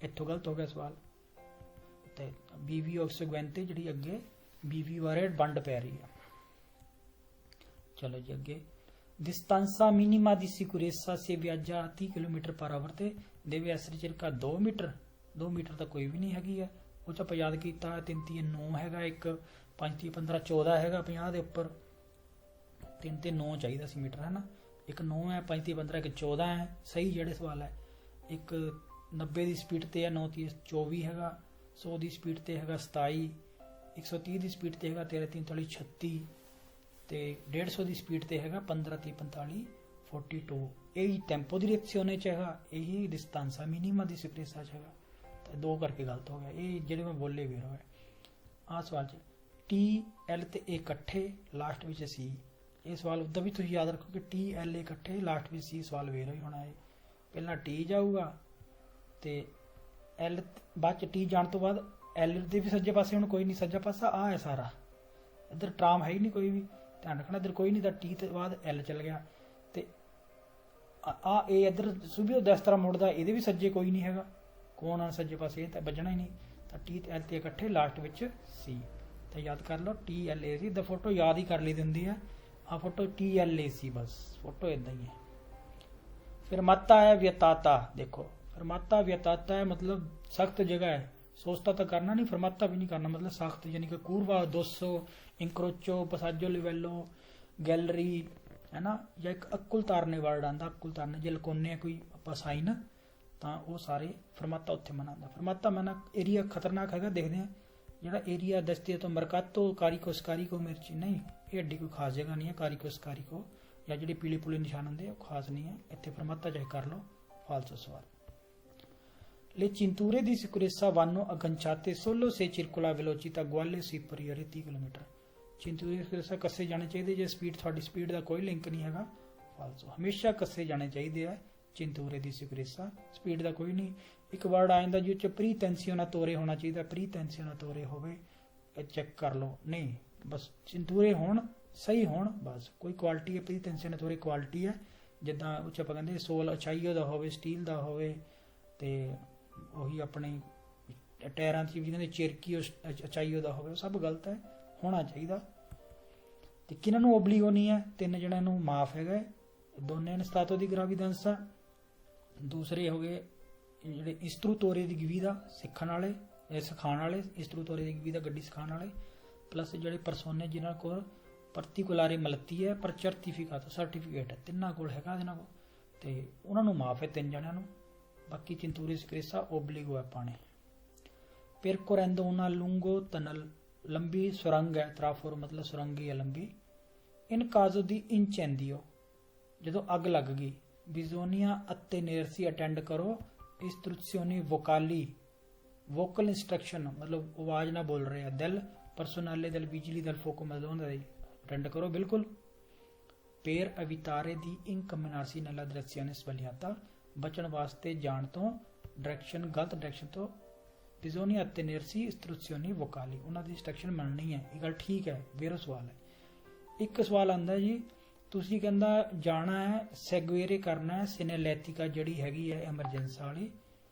Speaker 1: ਇੱਥੋਂ ਗਲਤ ਹੋ ਗਿਆ ਸਵਾਲ। ਤੇ ਬੀਵੀ ਆਫ ਸਗਵੈਂਤੇ ਜਿਹੜੀ ਅੱਗੇ ਬੀਵੀ ਬਾਰੇ ਵੰਡ ਪੈ ਰਹੀ ਹੈ। ਚਲੋ ਜੀ ਅੱਗੇ distanza minima di sicurezza se viaggia a 30 km per hour ਤੇ deve essere circa 2 metre, 2 metre ਤਾਂ ਕੋਈ ਵੀ ਨਹੀਂ ਹੈਗੀ ਹੈ। ਉਹ 'ਚ ਆਪਾਂ ਯਾਦ ਕੀਤਾ 3 3 9 ਹੈਗਾ, ਇੱਕ 5 3 15 14 ਹੈਗਾ 50 ਦੇ ਉੱਪਰ, 3 ਤੇ 9 ਚਾਹੀਦਾ ਸੀ ਮੀਟਰ, ਹੈ ਨਾ। ਇੱਕ 9 ਹੈ, 5 3 15 ਇੱਕ 14 ਹੈ, ਸਹੀ ਜਿਹੜੇ ਸਵਾਲ ਹੈ। ਇੱਕ 90 ਦੀ ਸਪੀਡ ਤੇ ਹੈ, 9 30 24 ਹੈਗਾ, 100 ਦੀ ਸਪੀਡ ਤੇ ਹੈਗਾ 27, 130 ਦੀ ਸਪੀਡ ਤੇ ਹੈਗਾ 13 3 39 36 ਤੇ 150 ਦੀ ਸਪੀਡ ਤੇ ਹੈਗਾ 15 30 45 42 ਇਹੀ ਟੈਂਪੋ ਦੀ ਰਿਐਕਸੀਓਨੇ ਚ ਹੈਗਾ, ਇਹੀ ਡਿਸਟੈਂਸਾ ਮਿਨੀਮਾ ਦੀ ਸਿਪਰੇਸਾ ਚ ਹੈਗਾ। ਤਾਂ ਦੋ ਕਰਕੇ ਗਲਤ ਹੋ ਗਿਆ, ਇਹ ਜਿਹੜੇ ਮੈਂ ਬੋਲੇ ਵੀਰ ਹੋਏ। ਆਹ ਸਵਾਲ ਚ ਟੀ ਐਲ ਤੇ ਏ ਇਕੱਠੇ ਲਾਸਟ ਵਿੱਚ ਸੀ। ਇਹ ਸਵਾਲ ਉੱਦਾਂ ਵੀ ਤੁਸੀਂ ਯਾਦ ਰੱਖੋ ਕਿ ਟੀ ਐਲ ਏ ਇਕੱਠੇ ਲਾਸਟ ਵਿੱਚ ਸੀ, ਸਵਾਲ ਵੇਰ ਹੀ ਹੋਣਾ ਹੈ। ਪਹਿਲਾਂ ਟੀ ਜਾਊਗਾ ਤੇ ਐਲ ਬਾਅਦ ਚ ਟੀ ਜਾਣ ਤੋਂ ਬਾਅਦ ਐਲ ਦੇ ਵੀ ਸੱਜੇ ਪਾਸੇ ਹੁਣ ਕੋਈ ਨਹੀਂ, ਸੱਜਾ ਪਾਸਾ ਆ ਹੈ ਸਾਰਾ, ਇੱਧਰ ਟਰਾਮ ਹੈ ਹੀ ਨਹੀਂ ਕੋਈ ਵੀ, ਧਿਆਨ ਰੱਖਣਾ ਇੱਧਰ ਕੋਈ ਨਹੀਂ, ਤਾਂ ਟੀ ਤੋਂ ਬਾਅਦ ਐਲ ਚੱਲ ਗਿਆ ਤੇ ਆ ਇਹ ਇੱਧਰ ਸੁਭੀ ਇਸ ਤਰ੍ਹਾਂ ਮੁੜਦਾ, ਇਹਦੇ ਵੀ ਸੱਜੇ ਕੋਈ ਨਹੀਂ ਹੈਗਾ, ਕੌਣ ਆ ਸੱਜੇ ਪਾਸੇ, ਇਹ ਤਾਂ ਵੱਜਣਾ ਹੀ ਨਹੀਂ। ਤਾਂ ਟੀ ਤੇ ਐਲ ਤੇ ਇਕੱਠੇ ਲਾਸਟ ਵਿੱਚ ਸੀ। ਤਾਂ ਯਾਦ ਕਰ ਲਓ T L A C, the photo ਯਾਦ ਹੀ ਕਰ ਲਈ ਹੁੰਦੀ ਹੈ। ਆ photo T L A C, bus photo ਇਦਾਂ ਹੀ ਹੈ। फिरमाता है व्यताता, देखो फिरमाता व्यताता है मतलब सख्त जगह है, सोचता तो करना नहीं, फिरमाता भी नहीं करना, मतलब सख्त, यानी कि कूरवा 200 इंक्रोचो पसाजो लिवेलो गैलरी है ना, या एक अक्कुल तारने वर्ड आंदा, अक्कुल तारने जे लकोने कोई ਆਪਾਂ ਸਾਈਨ ਤਾਂ ਉਹ ਸਾਰੇ ਫਰਮਾਤਾ ਉੱਥੇ ਮਨਾਉਂਦਾ। ਫਰਮਾਤਾ ਮਨਾ ਏਰੀਆ ਖਤਰਨਾਕ ਹੈਗਾ, ਦੇਖਦੇ ਆ ਜਿਹੜਾ ਏਰੀਆ ਦਸਤੇ ਤੋਂ ਮਰਕਾਤੋ ਕਾਰੀਕੋ ਸਕਾਰੀਕੋ ਮਿਰਚੀ ਨਹੀਂ, ਇਹ ਐਡੀ ਕੋਈ ਖਾਸ ਜਗ੍ਹਾ ਨਹੀਂ ਹੈ। ਕਾਰੀਕੋ ਸਕਾਰੀਕੋ ਜਾਂ ਜਿਹੜੇ ਪੀਲੇ ਪੁਲੇ ਨਿਸ਼ਾਨ ਹੁੰਦੇ ਉਹ ਖਾਸ ਨਹੀਂ ਹੈ, ਇੱਥੇ ਫਰਮਾਤਾ ਚਾਹੇ ਕਰ ਲਓ, ਫਾਲਸੋ ਸਵਾਲ। Le cinture di sicurezza vanno agganciate solo se circola velocità uguale o superiore 30 km। cinture di sicurezza ਕੱਸੇ ਜਾਣੇ ਚਾਹੀਦੇ ਜੇ ਸਪੀਡ ਤੁਹਾਡੀ ਸਪੀਡ ਦਾ ਕੋਈ ਲਿੰਕ ਨਹੀਂ ਹੈਗਾ, ਫਾਲਸੋ। ਹਮੇਸ਼ਾ ਕੱਸੇ ਜਾਣੇ ਚਾਹੀਦੇ ਆ cinture di sicurezza, ਸਪੀਡ ਦਾ ਕੋਈ ਨਹੀਂ। ਇੱਕ ਵਰਡ ਆ ਜਾਂਦਾ ਜਿਹਦੇ ਚ pretensionatore ਹੋਣਾ ਚਾਹੀਦਾ, pretensionatore ਹੋਵੇ ਇਹ ਚੈੱਕ ਕਰ ਲਓ, ਨਹੀਂ ਬਸ cinture ਹੋਣ ਸਹੀ ਹੋਣ ਬਸ। ਕੋਈ ਕੁਆਲਿਟੀ ਹੈ pretensionatore ਕੁਆਲਿਟੀ ਹੈ, ਜਿੱਦਾਂ ਉਹ ਚ ਆਪਾਂ ਕਹਿੰਦੇ ਸੋਲ ਅਚਾਈਓ ਦਾ ਹੋਵੇ, ਸਟੀਲ ਦਾ ਹੋਵੇ, ਤੇ ਉਹੀ ਆਪਣੇ ਟਾਇਰਾਂ 'ਚ ਵੀ ਕਹਿੰਦੇ ਚਿਰਕੀ ਅਚਾਈਓ ਦਾ ਹੋਵੇ, ਉਹ ਸਭ ਗਲਤ ਹੈ, ਹੋਣਾ ਚਾਹੀਦਾ। ਤੇ ਕਿਹਨਾਂ ਨੂੰ ਓਬਲੀਗੋ ਨਹੀਂ ਹੈ? 3 ਜਣਿਆਂ ਨੂੰ ਮਾਫ ਹੈਗਾ, ਦੋਨੇ ਨੇ ਸਤਾਤੋ ਦੀ ਗ੍ਰਾਵੀਦਾਂਸਾ। ਦੂਸਰੇ ਹੋ ਗਏ ਜਿਹੜੇ ਇਸਤਰੂਤੋਰੇ ਦੀ ਗਵੀਦਾ ਸਿੱਖਣ ਵਾਲੇ, ਸਿਖਾਉਣ ਵਾਲੇ, ਇਸਤਰੂਤੋਰੇ ਦੀ ਗਵੀਦਾ ਗੱਡੀ ਸਿਖਾਉਣ ਵਾਲੇ, ਪਲੱਸ ਜਿਹੜੇ ਪਰਸੋਨੇ ਜਿਨ੍ਹਾਂ ਕੋਲ particolare malattie ਹੈ ਪਰ ਸਰਟੀਫਿਕੇਟ ਹੈ, ਤਿੰਨਾਂ ਕੋਲ ਹੈਗਾ ਇਹਨਾਂ ਕੋਲ, ਤੇ ਉਹਨਾਂ ਨੂੰ ਮਾਫ ਹੈ 3 ਜਣਿਆਂ ਨੂੰ। ਬਾਕੀ cinture sicurezza obbligo ਹੈ ਪਾਣੇ। percorrendo una lungo tunnel, ਲੰਬੀ ਸੁਰੰਗ ਹੈ, traforo ਮਤਲਬ ਸੁਰੰਗੀ ਹੈ ਲੰਬੀ। in caso di incendio, ਜਦੋਂ ਅੱਗ ਲੱਗ ਗਈ। bisogna attenersi, ਅਟੈਂਡ ਕਰੋ istruzioni vocali, vocal instruction ਮਤਲਬ ਆਵਾਜ਼ ਨਾਲ ਬੋਲ ਰਹੇ ਆ। del personale del vigili del fuoco ਮਤਲਬ ਉਹਨਾਂ ਦੇ ਅਟੈਂਡ ਕਰੋ ਬਿਲਕੁਲ। per evitare di incamminarsi nella direzione sbagliata, ਬਚਣ ਵਾਸਤੇ ਜਾਣ ਤੋਂ ਡਾਇਰੈਕਸ਼ਨ ਗਲਤ ਡਾਇਰੈਕਸ਼ਨ ਤੋਂ। bisogna attenersi istruzioni vocali, ਉਹਨਾਂ ਦੀ ਇੰਸਟਰਕਸ਼ਨ ਮੰਨਣੀ ਹੈ, ਇਹ ਗੱਲ ਠੀਕ ਹੈ। ਵੇਰੋ ਸਵਾਲ ਹੈ। ਇੱਕ ਸਵਾਲ ਆਉਂਦਾ ਜੀ, ਤੁਸੀਂ ਕਹਿੰਦਾ ਜਾਣਾ ਹੈ ਸੈਗਵੇਰੇ ਕਰਨਾ ਹੈ ਸਿਨੇਲੈਟਿਕਾ ਜਿਹੜੀ ਹੈਗੀ ਹੈ ਐਮਰਜੈਂਸੀ ਵਾਲੀ,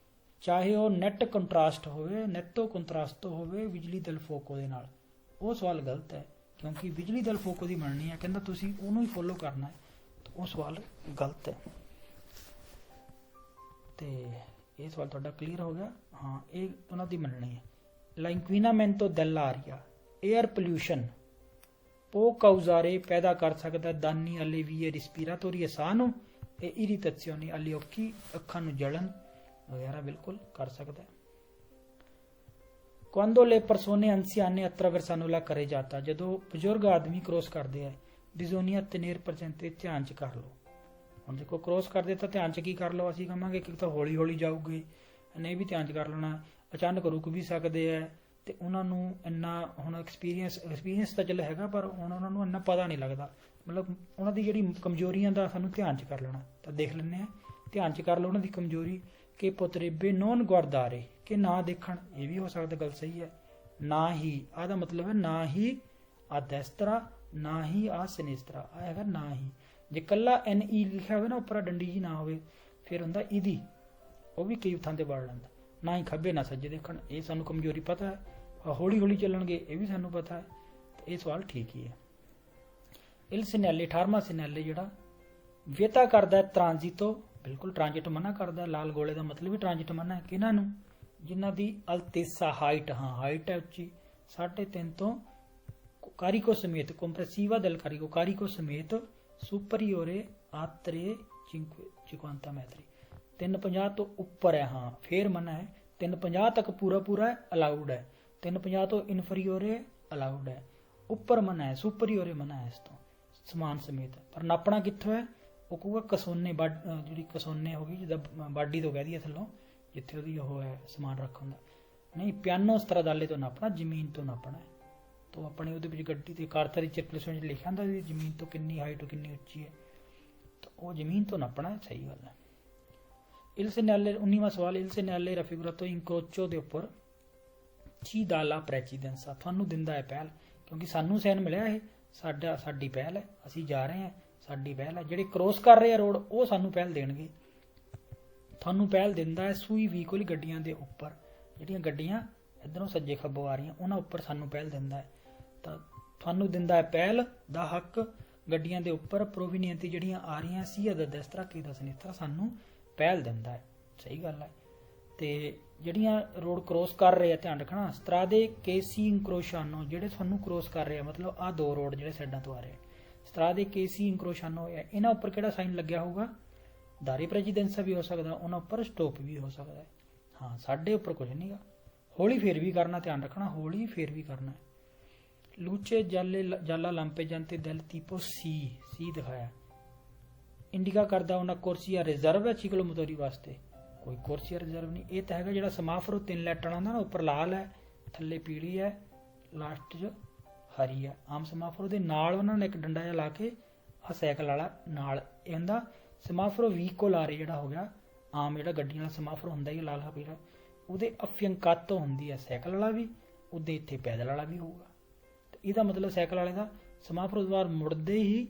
Speaker 1: ਚਾਹੇ ਉਹ ਨੈਟ ਕੰਟਰਾਸਟ ਹੋਵੇ, ਨੈਟੋ ਕੰਟਰਾਸਟੋ ਹੋਵੇ ਬਿਜਲੀ ਦਲ ਫੋਕੋ ਦੇ ਨਾਲ, ਉਹ ਸਵਾਲ ਗਲਤ ਹੈ ਕਿਉਂਕਿ ਬਿਜਲੀ ਦਲ ਫੋਕੋ ਦੀ ਮੰਨਣੀ ਹੈ, ਕਹਿੰਦਾ ਤੁਸੀਂ ਉਹਨੂੰ ਹੀ ਫੋਲੋ ਕਰਨਾ ਹੈ, ਉਹ ਸਵਾਲ ਗਲਤ ਹੈ। ਤੇ ਇਹ ਸਵਾਲ ਤੁਹਾਡਾ ਕਲੀਅਰ ਹੋ ਗਿਆ? ਹਾਂ, ਇਹ ਉਹਨਾਂ ਦੀ ਮੰਨਣੀ ਹੈ। l'inquinamento dell'aria, air pollution può causare, ਪੈਦਾ ਕਰ ਸਕਦਾ danni alle vie respiratorie sano e irritazioni agli occhi, ਅੱਖਾਂ ਨੂੰ ਜਲਨ ਵਗੈਰਾ ਬਿਲਕੁਲ ਕਰ ਸਕਦਾ ਹੈ। quando le persone anziane attraversano la carreggiata, ਜਦੋਂ ਬਜ਼ੁਰਗ ਆਦਮੀ ਕ੍ਰੋਸ ਕਰਦੇ ਆ। bisogna tenere presente, ਧਿਆਨ ਚ ਕਰ ਲਓ। ਹੁਣ ਦੇਖੋ ਕ੍ਰੋਸ ਕਰਦੇ ਤਾਂ ਧਿਆਨ ਚ ਕੀ ਕਰ ਲਓ, ਅਸੀਂ ਕਹਾਂਗੇ ਕਿ ਤਾਂ ਹੌਲੀ ਹੌਲੀ ਜਾਊਗੇ, ਨਹੀਂ ਵੀ ਧਿਆਨ ਚ ਕਰ ਲੈਣਾ। ਅਚਾਨਕ ਰੁਕ ਵੀ ਸਕਦੇ ਆ, ਤੇ ਉਹਨਾਂ ਨੂੰ ਇੰਨਾ ਹੁਣ ਐਕਸਪੀਰੀਅੰਸ ਤਾਂ ਚੱਲ ਹੈਗਾ, ਪਰ ਹੁਣ ਉਹਨਾਂ ਨੂੰ ਇੰਨਾ ਪਤਾ ਨਹੀਂ ਲੱਗਦਾ, ਮਤਲਬ ਉਹਨਾਂ ਦੀ ਜਿਹੜੀ ਕਮਜ਼ੋਰੀਆਂ ਦਾ ਸਾਨੂੰ ਧਿਆਨ ਚ ਕਰ ਲੈਣਾ। ਤਾਂ ਦੇਖ ਲੈਂਦੇ ਹਾਂ, ਧਿਆਨ ਚ ਕਰ ਲਓ ਉਹਨਾਂ ਦੀ ਕਮਜ਼ੋਰੀ। ਕਿ potrebbe non guardare, ਕਿ ਨਾ ਦੇਖਣ, ਇਹ ਵੀ ਹੋ ਸਕਦਾ, ਗੱਲ ਸਹੀ ਹੈ। ਨਾ ਹੀ, ਆਹ ਦਾ ਮਤਲਬ ਹੈ ਨਾ ਹੀ ਆ destra, ਨਾ ਹੀ ਆ sinistra, ਆ ਹੈਗਾ ਨਾ ਹੀ। ਜੇ ਕੱਲਾ NE ਲਿਖਿਆ ਹੋਵੇ ਨਾ ਉੱਪਰ ਡੰਡੀ ਜੀ ਨਾ ਹੋਵੇ, ਫਿਰ ਹੁੰਦਾ ਇਹਦੀ, ਉਹ ਵੀ ਕਈ ਥਾਂ ਤੇ ਵੜ ਲੈਂਦਾ। ਨਾ ਹੀ ਖੱਬੇ ਨਾ ਸੱਜੇ ਦੇਖਣ, ਇਹ ਸਾਨੂੰ ਕਮਜ਼ੋਰੀ ਪਤਾ ਹੈ। ਹੌਲੀ ਹੌਲੀ ਚੱਲਣਗੇ, ਇਹ ਵੀ ਸਾਨੂੰ ਪਤਾ ਹੈ। ਇਹ ਸਵਾਲ ਠੀਕ ਹੀ ਹੈ। ਇਲ ਸਿਨੈਲੇ 18ਵਾਂ ਸਿਨੈਲੇ ਜਿਹੜਾ ਵਿਅਤਾ ਕਰਦਾ ਹੈ ਟ੍ਰਾਂਜ਼ਿਟੋ, ਬਿਲਕੁਲ ਟ੍ਰਾਂਜ਼ਿਟ ਮਨਾ ਕਰਦਾ। ਲਾਲ ਗੋਲੇ ਦਾ ਮਤਲਬ ਵੀ ਟ੍ਰਾਂਜ਼ਿਟ ਮਨਾ ਹੈ। ਕਿਹਨਾਂ ਨੂੰ? ਜਿਨ੍ਹਾਂ ਦੀ ਅਲਤੇਸਾ ਹਾਈਟ, ਹਾਂ ਹਾਈਟ ਹੈ ਉੱਚੀ 3.5 ਤੋਂ ਕਾਰੀਕੋ ਸਮੇਤ, ਕੰਪਰੈਸੀਵਾ ਦਲ ਕਾਰੀਕੋ ਸਮੇਤ ਸੁਪਰੀਓਰੇ a 350 metri, 350 ਤੋਂ ਉੱਪਰ ਹੈ। ਹਾਂ ਫੇਰ ਮਨਾ ਹੈ, 350 ਤੱਕ ਪੂਰਾ ਅਲਾਉਡ ਹੈ। 350 ਤੋਂ ਇਨਫਰੀਓਰੇ ਅਲਾਉਡ ਹੈ। ਉੱਪਰ ਮਨਾ ਹੈ, ਸੁਪਰੀਓਰੇ ਮਨਾ ਹੈ ਇਸ ਤੋਂ ਸਮਾਨ ਸਮੇਤ। ਪਰ ਨਾਪਣਾ ਕਿੱਥੋਂ ਹੈ? ਉਹ ਕਹੂਗਾ ਕਸੋਨੇ ਜਿਹੜੀ ਕਸੋਨੇ ਹੋ ਗਈ, ਜਿੱਦਾਂ ਬਾਡੀ ਤੋਂ ਕਹਿ ਦਈਏ ਥੱਲੋਂ, ਜਿੱਥੇ ਉਹਦੀ ਉਹ ਹੈ ਸਮਾਨ ਰੱਖਣ ਦਾ। ਨਹੀਂ, ਪਿਆਨੋ ਸਤਰਾਦਾਲੇ ਤੋਂ ਨਾਪਣਾ, ਜ਼ਮੀਨ ਤੋਂ ਨਾਪਣਾ ਹੈ। ਤਾਂ ਆਪਣੇ ਉਹਦੇ ਵਿੱਚ ਗੱਡੀ ਤੇ ਕਾਰਤਾ ਦੀ ਸਰਕੂਲੇਸ਼ਨ ਵਿੱਚ ਲਿਖਿਆ ਹੁੰਦਾ ਵੀ ਜ਼ਮੀਨ ਤੋਂ ਕਿੰਨੀ ਹਾਈਟ, ਕਿੰਨੀ ਉੱਚੀ ਹੈ, ਤਾਂ ਉਹ ਜ਼ਮੀਨ ਤੋਂ ਨਾਪਣਾ। ਸਹੀ ਗੱਲ ਹੈ। il segnale 19ਵਾਂ ਸਵਾਲ, il segnale raffigurato incrocio ਦੇ ਉੱਪਰ ci dà la precedenza, ਤੁਹਾਨੂੰ ਦਿੰਦਾ ਹੈ ਪਹਿਲ, ਕਿਉਂਕਿ ਸਾਨੂੰ ਸਾਈਨ ਮਿਲਿਆ ਇਹ ਸਾਡੀ ਪਹਿਲ ਹੈ, ਅਸੀਂ ਜਾ ਰਹੇ ਹਾਂ, ਸਾਡੀ ਪਹਿਲ ਹੈ। ਜਿਹੜੇ ਕ੍ਰੋਸ ਕਰ ਰਹੇ ਆ ਰੋਡ ਉਹ ਸਾਨੂੰ ਪਹਿਲ ਦੇਣਗੇ। ਤੁਹਾਨੂੰ ਪਹਿਲ ਦਿੰਦਾ ਹੈ ਸੂਈ ਵੀਕਲ ਗੱਡੀਆਂ ਦੇ ਉੱਪਰ, ਜਿਹੜੀਆਂ ਗੱਡੀਆਂ ਇੱਧਰੋਂ ਸੱਜੇ ਖੱਬੋਂ ਆ ਰਹੀਆਂ ਉਹਨਾਂ ਉੱਪਰ ਸਾਨੂੰ ਪਹਿਲ ਦਿੰਦਾ ਹੈ। ਤਾਂ ਤੁਹਾਨੂੰ ਦਿੰਦਾ ਹੈ ਪਹਿਲ ਦਾ ਹੱਕ ਗੱਡੀਆਂ ਦੇ ਉੱਪਰ ਪ੍ਰੋਵੀਨੀਅੰਤੀ ਜਿਹੜੀਆਂ ਆ ਰਹੀਆਂ ਸੀ ਦਾ ਦਸਤਰਾ ਕੀ ਦਾ ਸਨਿਤਰਾ ਸਾਨੂੰ ਪਹਿਲ ਦਿੰਦਾ ਹੈ। ਸਹੀ ਗੱਲ ਹੈ। ਤੇ ਜਿਹੜੀਆਂ ਰੋਡ ਕ੍ਰੋਸ ਕਰ ਰਹੇ ਆ ਧਿਆਨ ਰੱਖਣਾ, ਸਤਰਾਦੇ ਕੇਸੀ ਇੰਕਰੋਸ਼ਾਨੋ, ਜਿਹੜੇ ਤੁਹਾਨੂੰ ਕ੍ਰੋਸ ਕਰ ਰਹੇ ਆ, ਮਤਲਬ ਆਹ ਦੋ ਰੋਡ ਜਿਹੜੇ ਸਾਈਡਾਂ ਤੋਂ ਆ ਰਹੇ ਸਤਰਾਦੇ ਕੇਸੀ ਇੰਕਰੋਸ਼ਾਨੋ, ਇਹਨਾਂ ਉੱਪਰ ਕਿਹੜਾ ਸਾਈਨ ਲੱਗਿਆ ਹੋਊਗਾ? ਦਾਰੀ ਪ੍ਰੈਜ਼ੀਡੈਂਸਾ ਵੀ ਹੋ ਸਕਦਾ, ਉਹਨਾਂ ਉੱਪਰ ਸਟੋਪ ਵੀ ਹੋ ਸਕਦਾ ਹੈ। ਹਾਂ, ਸਾਡੇ ਉੱਪਰ ਕੁਝ ਨਹੀਂਗਾ। ਹੌਲੀ ਫੇਰ ਵੀ ਕਰਨਾ, ਧਿਆਨ ਰੱਖਣਾ, ਹੌਲੀ ਫੇਰ ਵੀ ਕਰਨਾ। ਲੂਚੇ ਜਾਲਾ ਲੰਪੇ ਜਾਂਤੇ ਦਿਲ ਤੀਪੋ ਸੀ ਦਿਖਾਇਆ, ਇੰਡੀਕਾ ਕਰਦਾ ਉਹਨਾਂ ਕੁਰਸੀਆ ਰਿਜ਼ਰਵ ਹੈ ਚੀਕਲੋ ਮੋਟੋਰੀ ਵਾਸਤੇ, ਕੋਈ ਕੁਰਸੀਆ ਰਿਜ਼ਰਵ ਨਹੀਂ। ਇਹ ਤਾਂ ਹੈਗਾ ਜਿਹੜਾ ਸਮਾਫਰੋ 3 ਲੈਟਰਾਂ ਦਾ ਨਾ, ਉੱਪਰ ਲਾਲ ਹੈ, ਥੱਲੇ ਪੀਲੀ ਹੈ, ਲਾਸਟ 'ਚ ਹਰੀ ਹੈ। ਆਮ ਸਮਾਫਰੋ ਦੇ ਨਾਲ ਉਹਨਾਂ ਨੇ ਇੱਕ ਡੰਡਾ ਜਿਹਾ ਲਾ ਕੇ ਆਹ ਸਾਈਕਲ ਵਾਲਾ ਨਾਲ, ਇਹਦਾ ਸਮਾਫਰੋ ਵੀਕੋਲਾਰੇ ਜਿਹੜਾ ਹੋ ਗਿਆ, ਆਮ ਜਿਹੜਾ ਗੱਡੀਆਂ ਵਾਲਾ ਸਮਾਫਰੋ ਹੁੰਦਾ ਹੀ ਲਾਲ ਪੀਲਾ, ਉਹਦੇ ਅਫਿਅੰਕਾਤੋ ਹੁੰਦੀ ਹੈ ਸਾਈਕਲ ਵਾਲਾ ਵੀ, ਉਹਦੇ ਇੱਥੇ ਪੈਦਲ ਵਾਲਾ ਵੀ ਹੋਊਗਾ। ਇਹਦਾ ਮਤਲਬ ਸਾਈਕਲ ਵਾਲੇ ਦਾ ਸਮਾਫਰੋ ਤੋਂ ਬਾਅਦ ਮੁੜਦੇ ਹੀ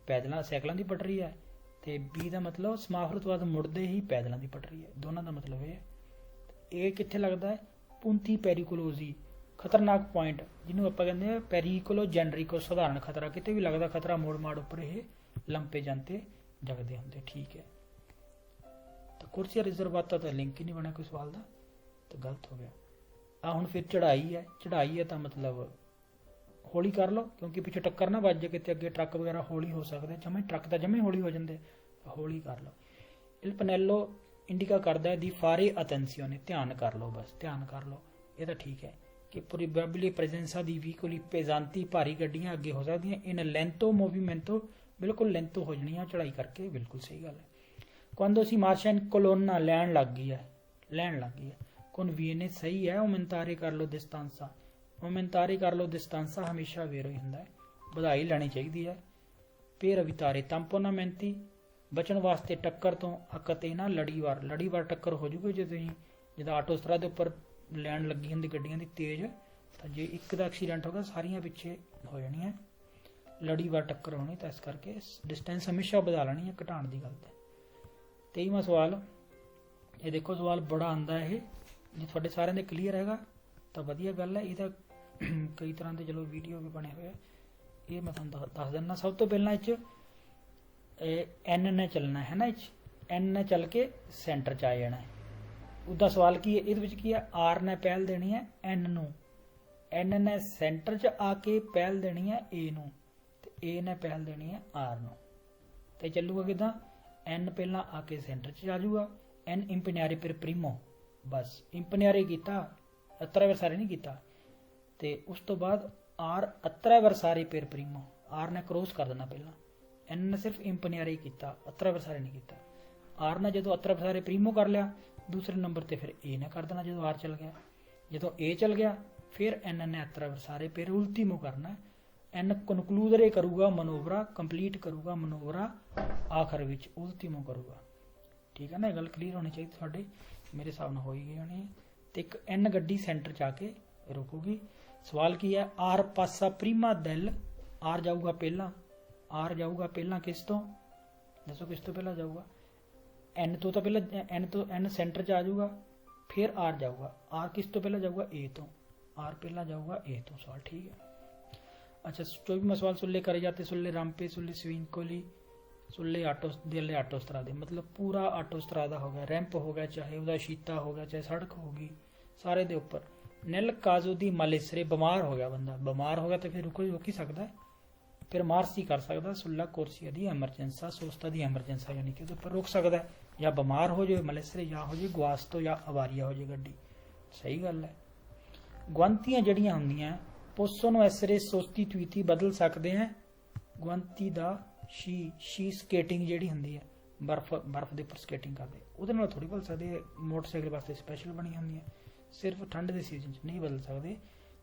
Speaker 1: ਪੈਦਲਾਂ ਸਾਈਕਲਾਂ ਦੀ ਪਟਰੀ ਹੈ, ਤੇ ਬੀ ਦਾ ਮਤਲਬ ਸਮਾਫਰੋ ਤੋਂ ਬਾਅਦ ਮੁੜਦੇ ਹੀ ਪੈਦਲਾਂ ਦੀ ਪਟਰੀ ਹੈ। ਦੋਨਾਂ ਦਾ ਮਤਲਬ ਇਹ ਹੈ। ਇਹ ਕਿੱਥੇ ਲੱਗਦਾ ਹੈ? ਪੁੰਤੀ ਪੈਰੀਕੋਲੋਜੀ, ਖਤਰਨਾਕ ਪੁਆਇੰਟ ਜਿਹਨੂੰ ਆਪਾਂ ਕਹਿੰਦੇ ਆ ਪੈਰੀਕੋਲੋ ਜੈਨਰਿਕੋ, ਸਧਾਰਨ ਖਤਰਾ। ਕਿਤੇ ਵੀ ਲੱਗਦਾ ਖਤਰਾ, ਮੋੜ ਮਾੜ ਉੱਪਰ ਇਹ ਲੰਪੇ ਜਾਂਦੇ ਜਗਦੇ ਹੁੰਦੇ। ਠੀਕ ਹੈ। ਤਾਂ ਕੁਰਸੀਆ ਰਿਜ਼ਰਵਾਤਾ ਤਾਂ ਲਿੰਕ ਹੀ ਨਹੀਂ ਬਣਿਆ ਕੋਈ ਸਵਾਲ ਦਾ, ਤਾਂ ਗਲਤ ਹੋ ਗਿਆ। ਆ ਹੁਣ ਫਿਰ ਚੜਾਈ ਹੈ ਤਾਂ ਮਤਲਬ ਹੌਲੀ ਕਰ ਲਓ, ਕਿਉਂਕਿ ਪਿੱਛੇ ਟੱਕਰ ਨਾ ਵੱਜ ਜੇ ਕਿਤੇ, ਅੱਗੇ ਟਰੱਕ ਵਗੈਰਾ ਹੌਲੀ ਹੋ ਸਕਦੇ, ਜਮੇ ਟਰੱਕ ਤਾਂ ਜਮੇ ਹੌਲੀ ਹੋ ਜਾਂਦੇ, ਹੌਲੀ ਕਰ ਲਓ। ਇਲ ਪਨੈਲੋ ਇੰਡੀਕਾ ਕਰਦਾ ਹੈ ਦੀ ਫਾਰੇ ਅਟੈਂਸੀਓਨੇ, ਧਿਆਨ ਕਰ ਲਓ, ਬਸ ਧਿਆਨ ਕਰ ਲਓ। ਇਹ ਤਾਂ ਠੀਕ ਹੈ ਕਿ ਪ੍ਰੋਬੇਬਲੀ ਪ੍ਰੈਜ਼ੈਂਸਾ ਦੀ ਵੀਕਲੀ ਪੇਜ਼ਾਂਤੀ, ਭਾਰੀ ਗੱਡੀਆਂ ਅੱਗੇ ਹੋ ਸਕਦੀਆਂ, ਇਨ ਲੈਂਤੋ ਮੂਵੀਮੈਂਟੋ, ਬਿਲਕੁਲ ਲੈਂਤੋ ਹੋ ਜਾਣੀਆਂ ਚੜਾਈ ਕਰਕੇ, ਬਿਲਕੁਲ ਸਹੀ ਗੱਲ ਹੈ। ਕੁਆਂਦੋ ਸੀ ਮਾਰਸ਼ਨ ਕੋਲੋਨਾ ਲੈਣ ਲੱਗ ਗਈ ਹੈ, ਕਨਵੀਨੀਅੰਟ ਸਹੀ ਹੈ। ਉਮੰਤਾਰੇ ਕਰ ਲਓ ਦਿਸਤਾਂਸਾ, ਉਮੰਤਾਰੇ ਕਰ ਲਓ ਦਿਸਤਾਂਸਾ ਹਮੇਸ਼ਾ ਵੇਰੋ ਹੀ ਹੁੰਦਾ ਹੈ, ਵਧਾਈ ਲੈਣੀ ਚਾਹੀਦੀ ਹੈ। ਪੇਰ ਅਵਿਤਾਰੇ ਤੰਪੋਨਾਮੈਂਤੀ, ਬਚਣ ਵਾਸਤੇ ਟੱਕਰ ਤੋਂ। ਅਕਤੇ ਨਾ ਲੜੀਵਾਰ ਟੱਕਰ ਹੋ ਜੂਗੀ ਜੇ ਤੁਸੀਂ ਜਿੱਦਾਂ ਆਟੋ ਸਤਰਾ ਦੇ ਉੱਪਰ ਲੈਣ ਲੱਗੀ ਹੁੰਦੀ ਗੱਡੀਆਂ ਦੀ ਤੇਜ਼, ਤਾਂ ਜੇ ਇੱਕ ਦਾ ਐਕਸੀਡੈਂਟ ਹੋ ਗਿਆ ਸਾਰੀਆਂ ਪਿੱਛੇ ਹੋ ਜਾਣੀਆਂ, ਲੜੀਵਾਰ ਟੱਕਰ ਹੋਣੀ, ਤਾਂ ਇਸ ਕਰਕੇ ਡਿਸਟੈਂਸ ਹਮੇਸ਼ਾ ਵਧਾ ਲੈਣੀ ਹੈ, ਘਟਾਉਣ ਦੀ ਗੱਲ ਹੈ। 23ਵਾਂ ਸਵਾਲ, ਇਹ ਦੇਖੋ ਸਵਾਲ ਬੜਾ ਆਉਂਦਾ, ਇਹ ਜੇ ਤੁਹਾਡੇ ਸਾਰਿਆਂ ਦੇ ਕਲੀਅਰ ਹੈਗਾ ਤਾਂ ਵਧੀਆ ਗੱਲ ਹੈ। ਇਹਦਾ ਕਈ ਤਰ੍ਹਾਂ ਦੇ ਚਲੋ ਵੀਡੀਓ ਵੀ ਬਣੇ ਹੋਏ ਆ, ਇਹ ਮੈਂ ਤੁਹਾਨੂੰ ਦੱਸ ਦਿੰਦਾ। ਸਭ ਤੋਂ ਪਹਿਲਾਂ ਇਹ 'ਚ ਐਨ ਨੇ ਚੱਲਣਾ ਹੈ ਨਾ, ਇਹ 'ਚ ਐਨ ਨੇ ਚੱਲ ਕੇ ਸੈਂਟਰ 'ਚ ਆ ਜਾਣਾ ਹੈ। ਉਹਦਾ ਸਵਾਲ ਕੀ ਹੈ? ਇਹਦੇ ਵਿੱਚ ਕੀ ਹੈ? ਆਰ ਨੇ ਪਹਿਲ ਦੇਣੀ ਹੈ ਐਨ ਨੂੰ, ਐਨ ਨੇ ਸੈਂਟਰ 'ਚ ਆ ਕੇ ਪਹਿਲ ਦੇਣੀ ਹੈ ਏ ਨੂੰ, ਤੇ ਏ ਨੇ ਪਹਿਲ ਦੇਣੀ ਹੈ ਆਰ ਨੂੰ। ਤੇ ਚੱਲੂਗਾ ਕਿੱਦਾਂ? ਐਨ ਪਹਿਲਾਂ ਆ ਕੇ ਸੈਂਟਰ 'ਚ ਆ ਜਾਊਗਾ, ਐਨ ਇੰਪਨਿਆਰੇ ਪਰ ਪ੍ਰੀਮੋ, ਬਸ ਇੰਪਨਿਆਰੇ ਕੀਤਾ, ਅਤਰਾਵਰਸਾਰੇ ਨਹੀਂ ਕੀਤਾ। ਤੇ ਉਸ ਤੋਂ ਬਾਅਦ ਆਰ ਅਤਰਾਵਰਸਾਰੇ ਪਰ ਪ੍ਰੀਮੋ, ਆਰ ਨੇ ਕ੍ਰੋਸ ਕਰ ਦੇਣਾ ਪਹਿਲਾਂ, ਐਨ ਨੇ ਸਿਰਫ ਇੰਪਨਿਆਰੇ ਕੀਤਾ, ਅਤਰਾਵਰਸਾਰੇ ਨਹੀਂ ਕੀਤਾ। ਆਰ ਨੇ ਜਦੋਂ ਅਤਰਾਵਰਸਾਰੇ ਪ੍ਰੀਮੋ ਕਰ ਲਿਆ, ਦੂਸਰੇ ਨੰਬਰ ਤੇ ਫਿਰ ਏ ਨੇ ਕਰ ਦੇਣਾ ਜਦੋਂ ਆਰ ਚਲ ਗਿਆ। ਜਦੋਂ ਏ ਚਲ ਗਿਆ ਫਿਰ ਐਨ ਨੇ ਅਤਰਾਵਰਸਾਰੇ ਪਰ ਉਲਟੀਮੋ ਕਰਨਾ, ਐਨ ਕਨਕਲੂਡਰੇ ਕਰੂਗਾ ਮਨੋਵਰਾ, ਕੰਪਲੀਟ ਕਰੂਗਾ ਮਨੋਵਰਾ, ਆਖਰ ਵਿੱਚ ਉਲਟੀਮੋ ਕਰੂਗਾ। ਠੀਕ ਹੈ ਨਾ, ਇਹ ਗੱਲ ਕਲੀਅਰ ਹੋਣੀ ਚਾਹੀਦੀ ਤੁਹਾਡੇ, ਮੇਰੇ ਹਿਸਾਬ ਨਾਲ ਹੋਈ ਗਈ ਹੋਣੀ। ਤੇ ਇੱਕ ਐਨ ਗੱਡੀ ਸੈਂਟਰ 'ਚ ਆ ਕੇ ਰੁਕੂਗੀ। ਸਵਾਲ ਕੀ ਹੈ? ਆਰ ਪਾਸਾ ਪ੍ਰੀਮਾ ਦਿਲ, ਆਰ ਜਾਊਗਾ ਪਹਿਲਾਂ, ਆਰ ਜਾਊਗਾ ਪਹਿਲਾਂ ਕਿਸ ਤੋਂ? ਦੱਸੋ ਕਿਸ ਤੋਂ ਪਹਿਲਾਂ ਜਾਊਗਾ? ਐਨ ਤੋਂ ਤਾਂ ਪਹਿਲਾਂ, ਐਨ ਤੋਂ ਐਨ ਸੈਂਟਰ 'ਚ ਆ ਜਾਊਗਾ, ਫਿਰ ਆਰ ਜਾਊਗਾ। ਆਰ ਕਿਸ ਤੋਂ ਪਹਿਲਾਂ ਜਾਊਗਾ? ਏ ਤੋਂ, ਆਰ ਪਹਿਲਾਂ ਜਾਊਗਾ ਏ ਤੋਂ। ਸਵਾਲ ਠੀਕ ਹੈ। ਅੱਛਾ, 24ਵਾਂ ਸਵਾਲ, ਸੁੱਲੇ ਕਰੇ ਜਾਤੇ ਸੁੱਲੇ ਰਾਮਪੇ ਸੁੱਲੇ ਸਵਿੰਕੋਲੀ ਸੁੱਲੇ ਆਟੋ ਦਿਲੇ ਆਟੋ ਸਤਰਾਦੇ, ਮਤਲਬ ਪੂਰਾ ਆਟੋ ਸਤਰਾਦਾ ਹੋ ਗਿਆ, ਰੈਂਪ ਹੋ ਗਿਆ, ਚਾਹੇ ਉਹਦਾ ਸ਼ੀਤਾ ਹੋ ਗਿਆ, ਚਾਹੇ ਸੜਕ ਹੋ ਗਈ, ਸਾਰੇ ਦੇ ਉੱਪਰ। ਨਿਲ ਕਾਜ਼ੋ ਦੀ ਮਾਲੇਸਰੇ, ਬਿਮਾਰ ਹੋ ਗਿਆ ਬੰਦਾ, ਬਿਮਾਰ ਹੋ ਗਿਆ ਤਾਂ ਫਿਰ ਰੁਕ ਹੀ ਸਕਦਾ, ਫਿਰ ਮਾਰਸ ਹੀ ਕਰ ਸਕਦਾ। ਸੁੱਲਾ ਕੋਰਸੀਆ ਦੀ ਐਮਰਜੈਂਸਾ, ਸੋਸਤਾ ਦੀ ਐਮਰਜੈਂਸਾ, ਯਾਨੀ ਕਿ ਉਹਦੇ ਉੱਪਰ ਰੁਕ ਸਕਦਾ, ਜਾਂ ਬਿਮਾਰ ਹੋ ਜਾਵੇ ਮਾਲੇਸਰੇ, ਜਾਂ ਹੋ ਜਾਵੇ ਗੁਆਸਤੋ, ਜਾਂ ਅਵਾਰੀਆ ਹੋ ਜਾਵੇ ਗੱਡੀ। ਸਹੀ ਗੱਲ ਹੈ। ਗੁਆਂਤੀਆਂ ਜਿਹੜੀਆਂ ਹੁੰਦੀਆਂ possono essere sostituiti ਬਦਲ ਸਕਦੇ ਹੈ ਗੁਆਂਤੀ ਦਾ ਸ਼ੀ ਸਕੇਟਿੰਗ ਜਿਹੜੀ ਹੁੰਦੀ ਹੈ ਬਰਫ਼ ਦੇ ਉੱਪਰ ਸਕੇਟਿੰਗ ਕਰਦੇ ਉਹਦੇ ਨਾਲ ਥੋੜੀ ਬਦਲ ਸਕਦੇ ਮੋਟਰਸਾਈਕਲ ਵਾਸਤੇ ਸਪੈਸ਼ਲ ਬਣੀ ਹੁੰਦੀ ਹੈ ਸਿਰਫ ਠੰਡ ਦੇ ਸੀਜ਼ਨ 'ਚ ਨਹੀਂ ਬਦਲ ਸਕਦੇ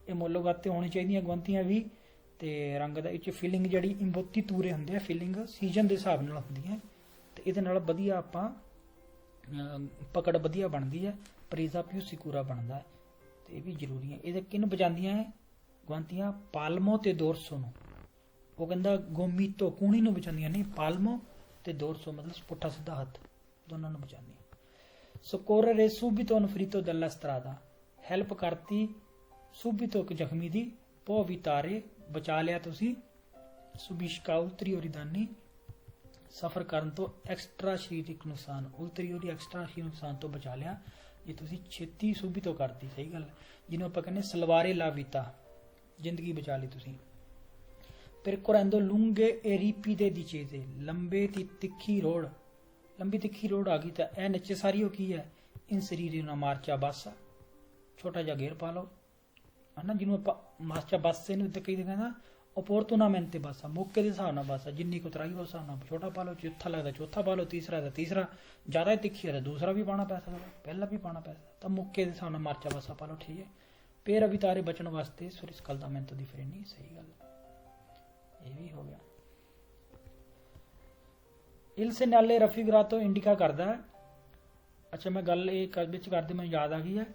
Speaker 1: ਇਹ ਮੋਲੋਗਾਤੇ ਹੋਣੀ ਚਾਹੀਦੀਆਂ ਗੁਆਂਤੀਆਂ ਵੀ ਤੇ ਰੰਗ ਦਾ ਵਿੱਚ ਫਿਲਿੰਗ ਜਿਹੜੀ ਇੰਬੋਤੀ ਤੂਰੇ ਹੁੰਦੇ ਆ ਫਿਲਿੰਗ ਸੀਜ਼ਨ ਦੇ ਹਿਸਾਬ ਨਾਲ ਹੁੰਦੀ ਹੈ ਤੇ ਇਹਦੇ ਨਾਲ ਵਧੀਆ ਆਪਾਂ ਪਕੜ ਵਧੀਆ ਬਣਦੀ ਹੈ ਪਰੀਜ਼ਾ ਪਿਊ ਸਿਕੂਰਾ ਬਣਦਾ ਹੈ ਤੇ ਇਹ ਵੀ ਜ਼ਰੂਰੀ ਹੈ ਇਹਦੇ ਕਿਨ ਬਚਾਉਂਦੀਆਂ ਹੈ ਗੁਆਂਤੀਆਂ ਪਾਲਮੋ ਤੇ ਦੋਰਸੋ ਨੂੰ ਉਹ ਕਹਿੰਦਾ ਗੋਮੀਤੋ ਕੂਣੀ ਨੂੰ ਬਚਾਉਂਦੀਆਂ ਨਹੀਂ ਪਾਲਮੋ ਤੇ ਦੋਰਸੋ ਮਤਲਬ ਪੁੱਠਾ ਸਿੱਧਾ ਹੱਥ ਦੋਨਾਂ ਨੂੰ ਬਚਾਉਂਦੀਆਂ ਸੋਕੋਰਰੇ ਸੂਬਿਤੋ ਨਫਰੀਤੋ ਦੈਲਾ ਸਟਰਾਦਾ ਹੈਲਪ ਕਰਤੀ ਸੂਬਿਤੋ ਇੱਕ ਜ਼ਖਮੀ ਦੀ ਪੋ ਵਿਤਾਰੇ ਬਚਾ ਲਿਆ ਤੁਸੀਂ ਸੁਬਿਸ਼ਕਾ ਉਲਤਰੀ ਔਰੀਦਾਨੀ ਸਫਰ ਕਰਨ ਤੋਂ ਐਕਸਟਰਾ ਸਰੀਰਕ ਨੁਕਸਾਨ ਉਲਤਰੀ ਔਰੀ ਐਕਸਟਰਾ ਸਰੀਰਕ ਨੁਕਸਾਨ ਤੋਂ ਬਚਾ ਲਿਆ ਜੇ ਤੁਸੀਂ ਛੇਤੀ ਸੂਬਿਤੋ ਕਰਤੀ ਸਹੀ ਗੱਲ ਜਿਹਨੂੰ ਆਪਾਂ ਕਹਿੰਦੇ ਸਲਵਾਰੇ ਲਾ ਵੀਤਾ ਜ਼ਿੰਦਗੀ ਬਚਾ ਲਈ ਤੁਸੀਂ percorrendo lunghe e ripide discese ਲੰਬੀ ਤਿੱਖੀ ਰੋਡ ਆ ਗਈ ਤਾਂ ਇਹ necessario ਕੀ ਹੈ inserire una marcia bassa ਛੋਟਾ ਜਿਹਾ ਗੇਅਰ ਪਾ ਲਓ ਹਨਾ ਜਿਹਨੂੰ ਆਪਾਂ ਮਾਰਚਾ ਬਾਸੇ ਨੂੰ ਤੇ ਕਈ ਕਹਿੰਦਾ opportunamente ਬਾਸਾ ਮੌਕੇ ਦੇ ਹਿਸਾਬ ਨਾਲ ਬਾਸਾ ਜਿੰਨੀ ਕੁ ਉਤਰਾਈ ਉਸ ਹਿਸਾਬ ਨਾਲ ਛੋਟਾ ਪਾ ਲਓ ਚੌਥਾ ਲੱਗਦਾ ਚੌਥਾ ਪਾ ਲਓ ਤੀਸਰਾ ਦਾ ਤੀਸਰਾ ਜ਼ਿਆਦਾ ਤਿੱਖੀ ਹੈ ਤਾਂ ਦੂਸਰਾ ਵੀ ਪਾਣਾ ਪੈ ਸਕਦਾ ਪਹਿਲਾ ਵੀ ਪਾਣਾ ਪੈ ਸਕਦਾ ਤਾਂ ਮੌਕੇ ਦੇ ਹਿਸਾਬ ਨਾਲ ਮਾਰਚਾ ਬਾਸਾ ਪਾ ਲਓ ਠੀਕ ਹੈ ਪੇਰ ਅਵਿਤਾਰੇ ਬਚਣ ਵਾਸਤੇ ਸੁਰਿਸਕਲਦਾਮੈਂਟੋ ਦੀ ਫਰੇਨੀ ਸਹੀ ਗੱਲ ਇਹ ਵੀ ਹੋ ਗਿਆ ਇਲ ਸੈਨਾਲੇ ਰਫੀਗਰਾਤੋ ਇੰਡੀਕਾ ਕਰਦਾ ਹੈ ਅੱਛਾ ਮੈਂ ਗੱਲ ਇਹ ਵਿੱਚ ਕਰਦੇ ਮੈਨੂੰ ਯਾਦ ਆ ਗਈ ਹੈ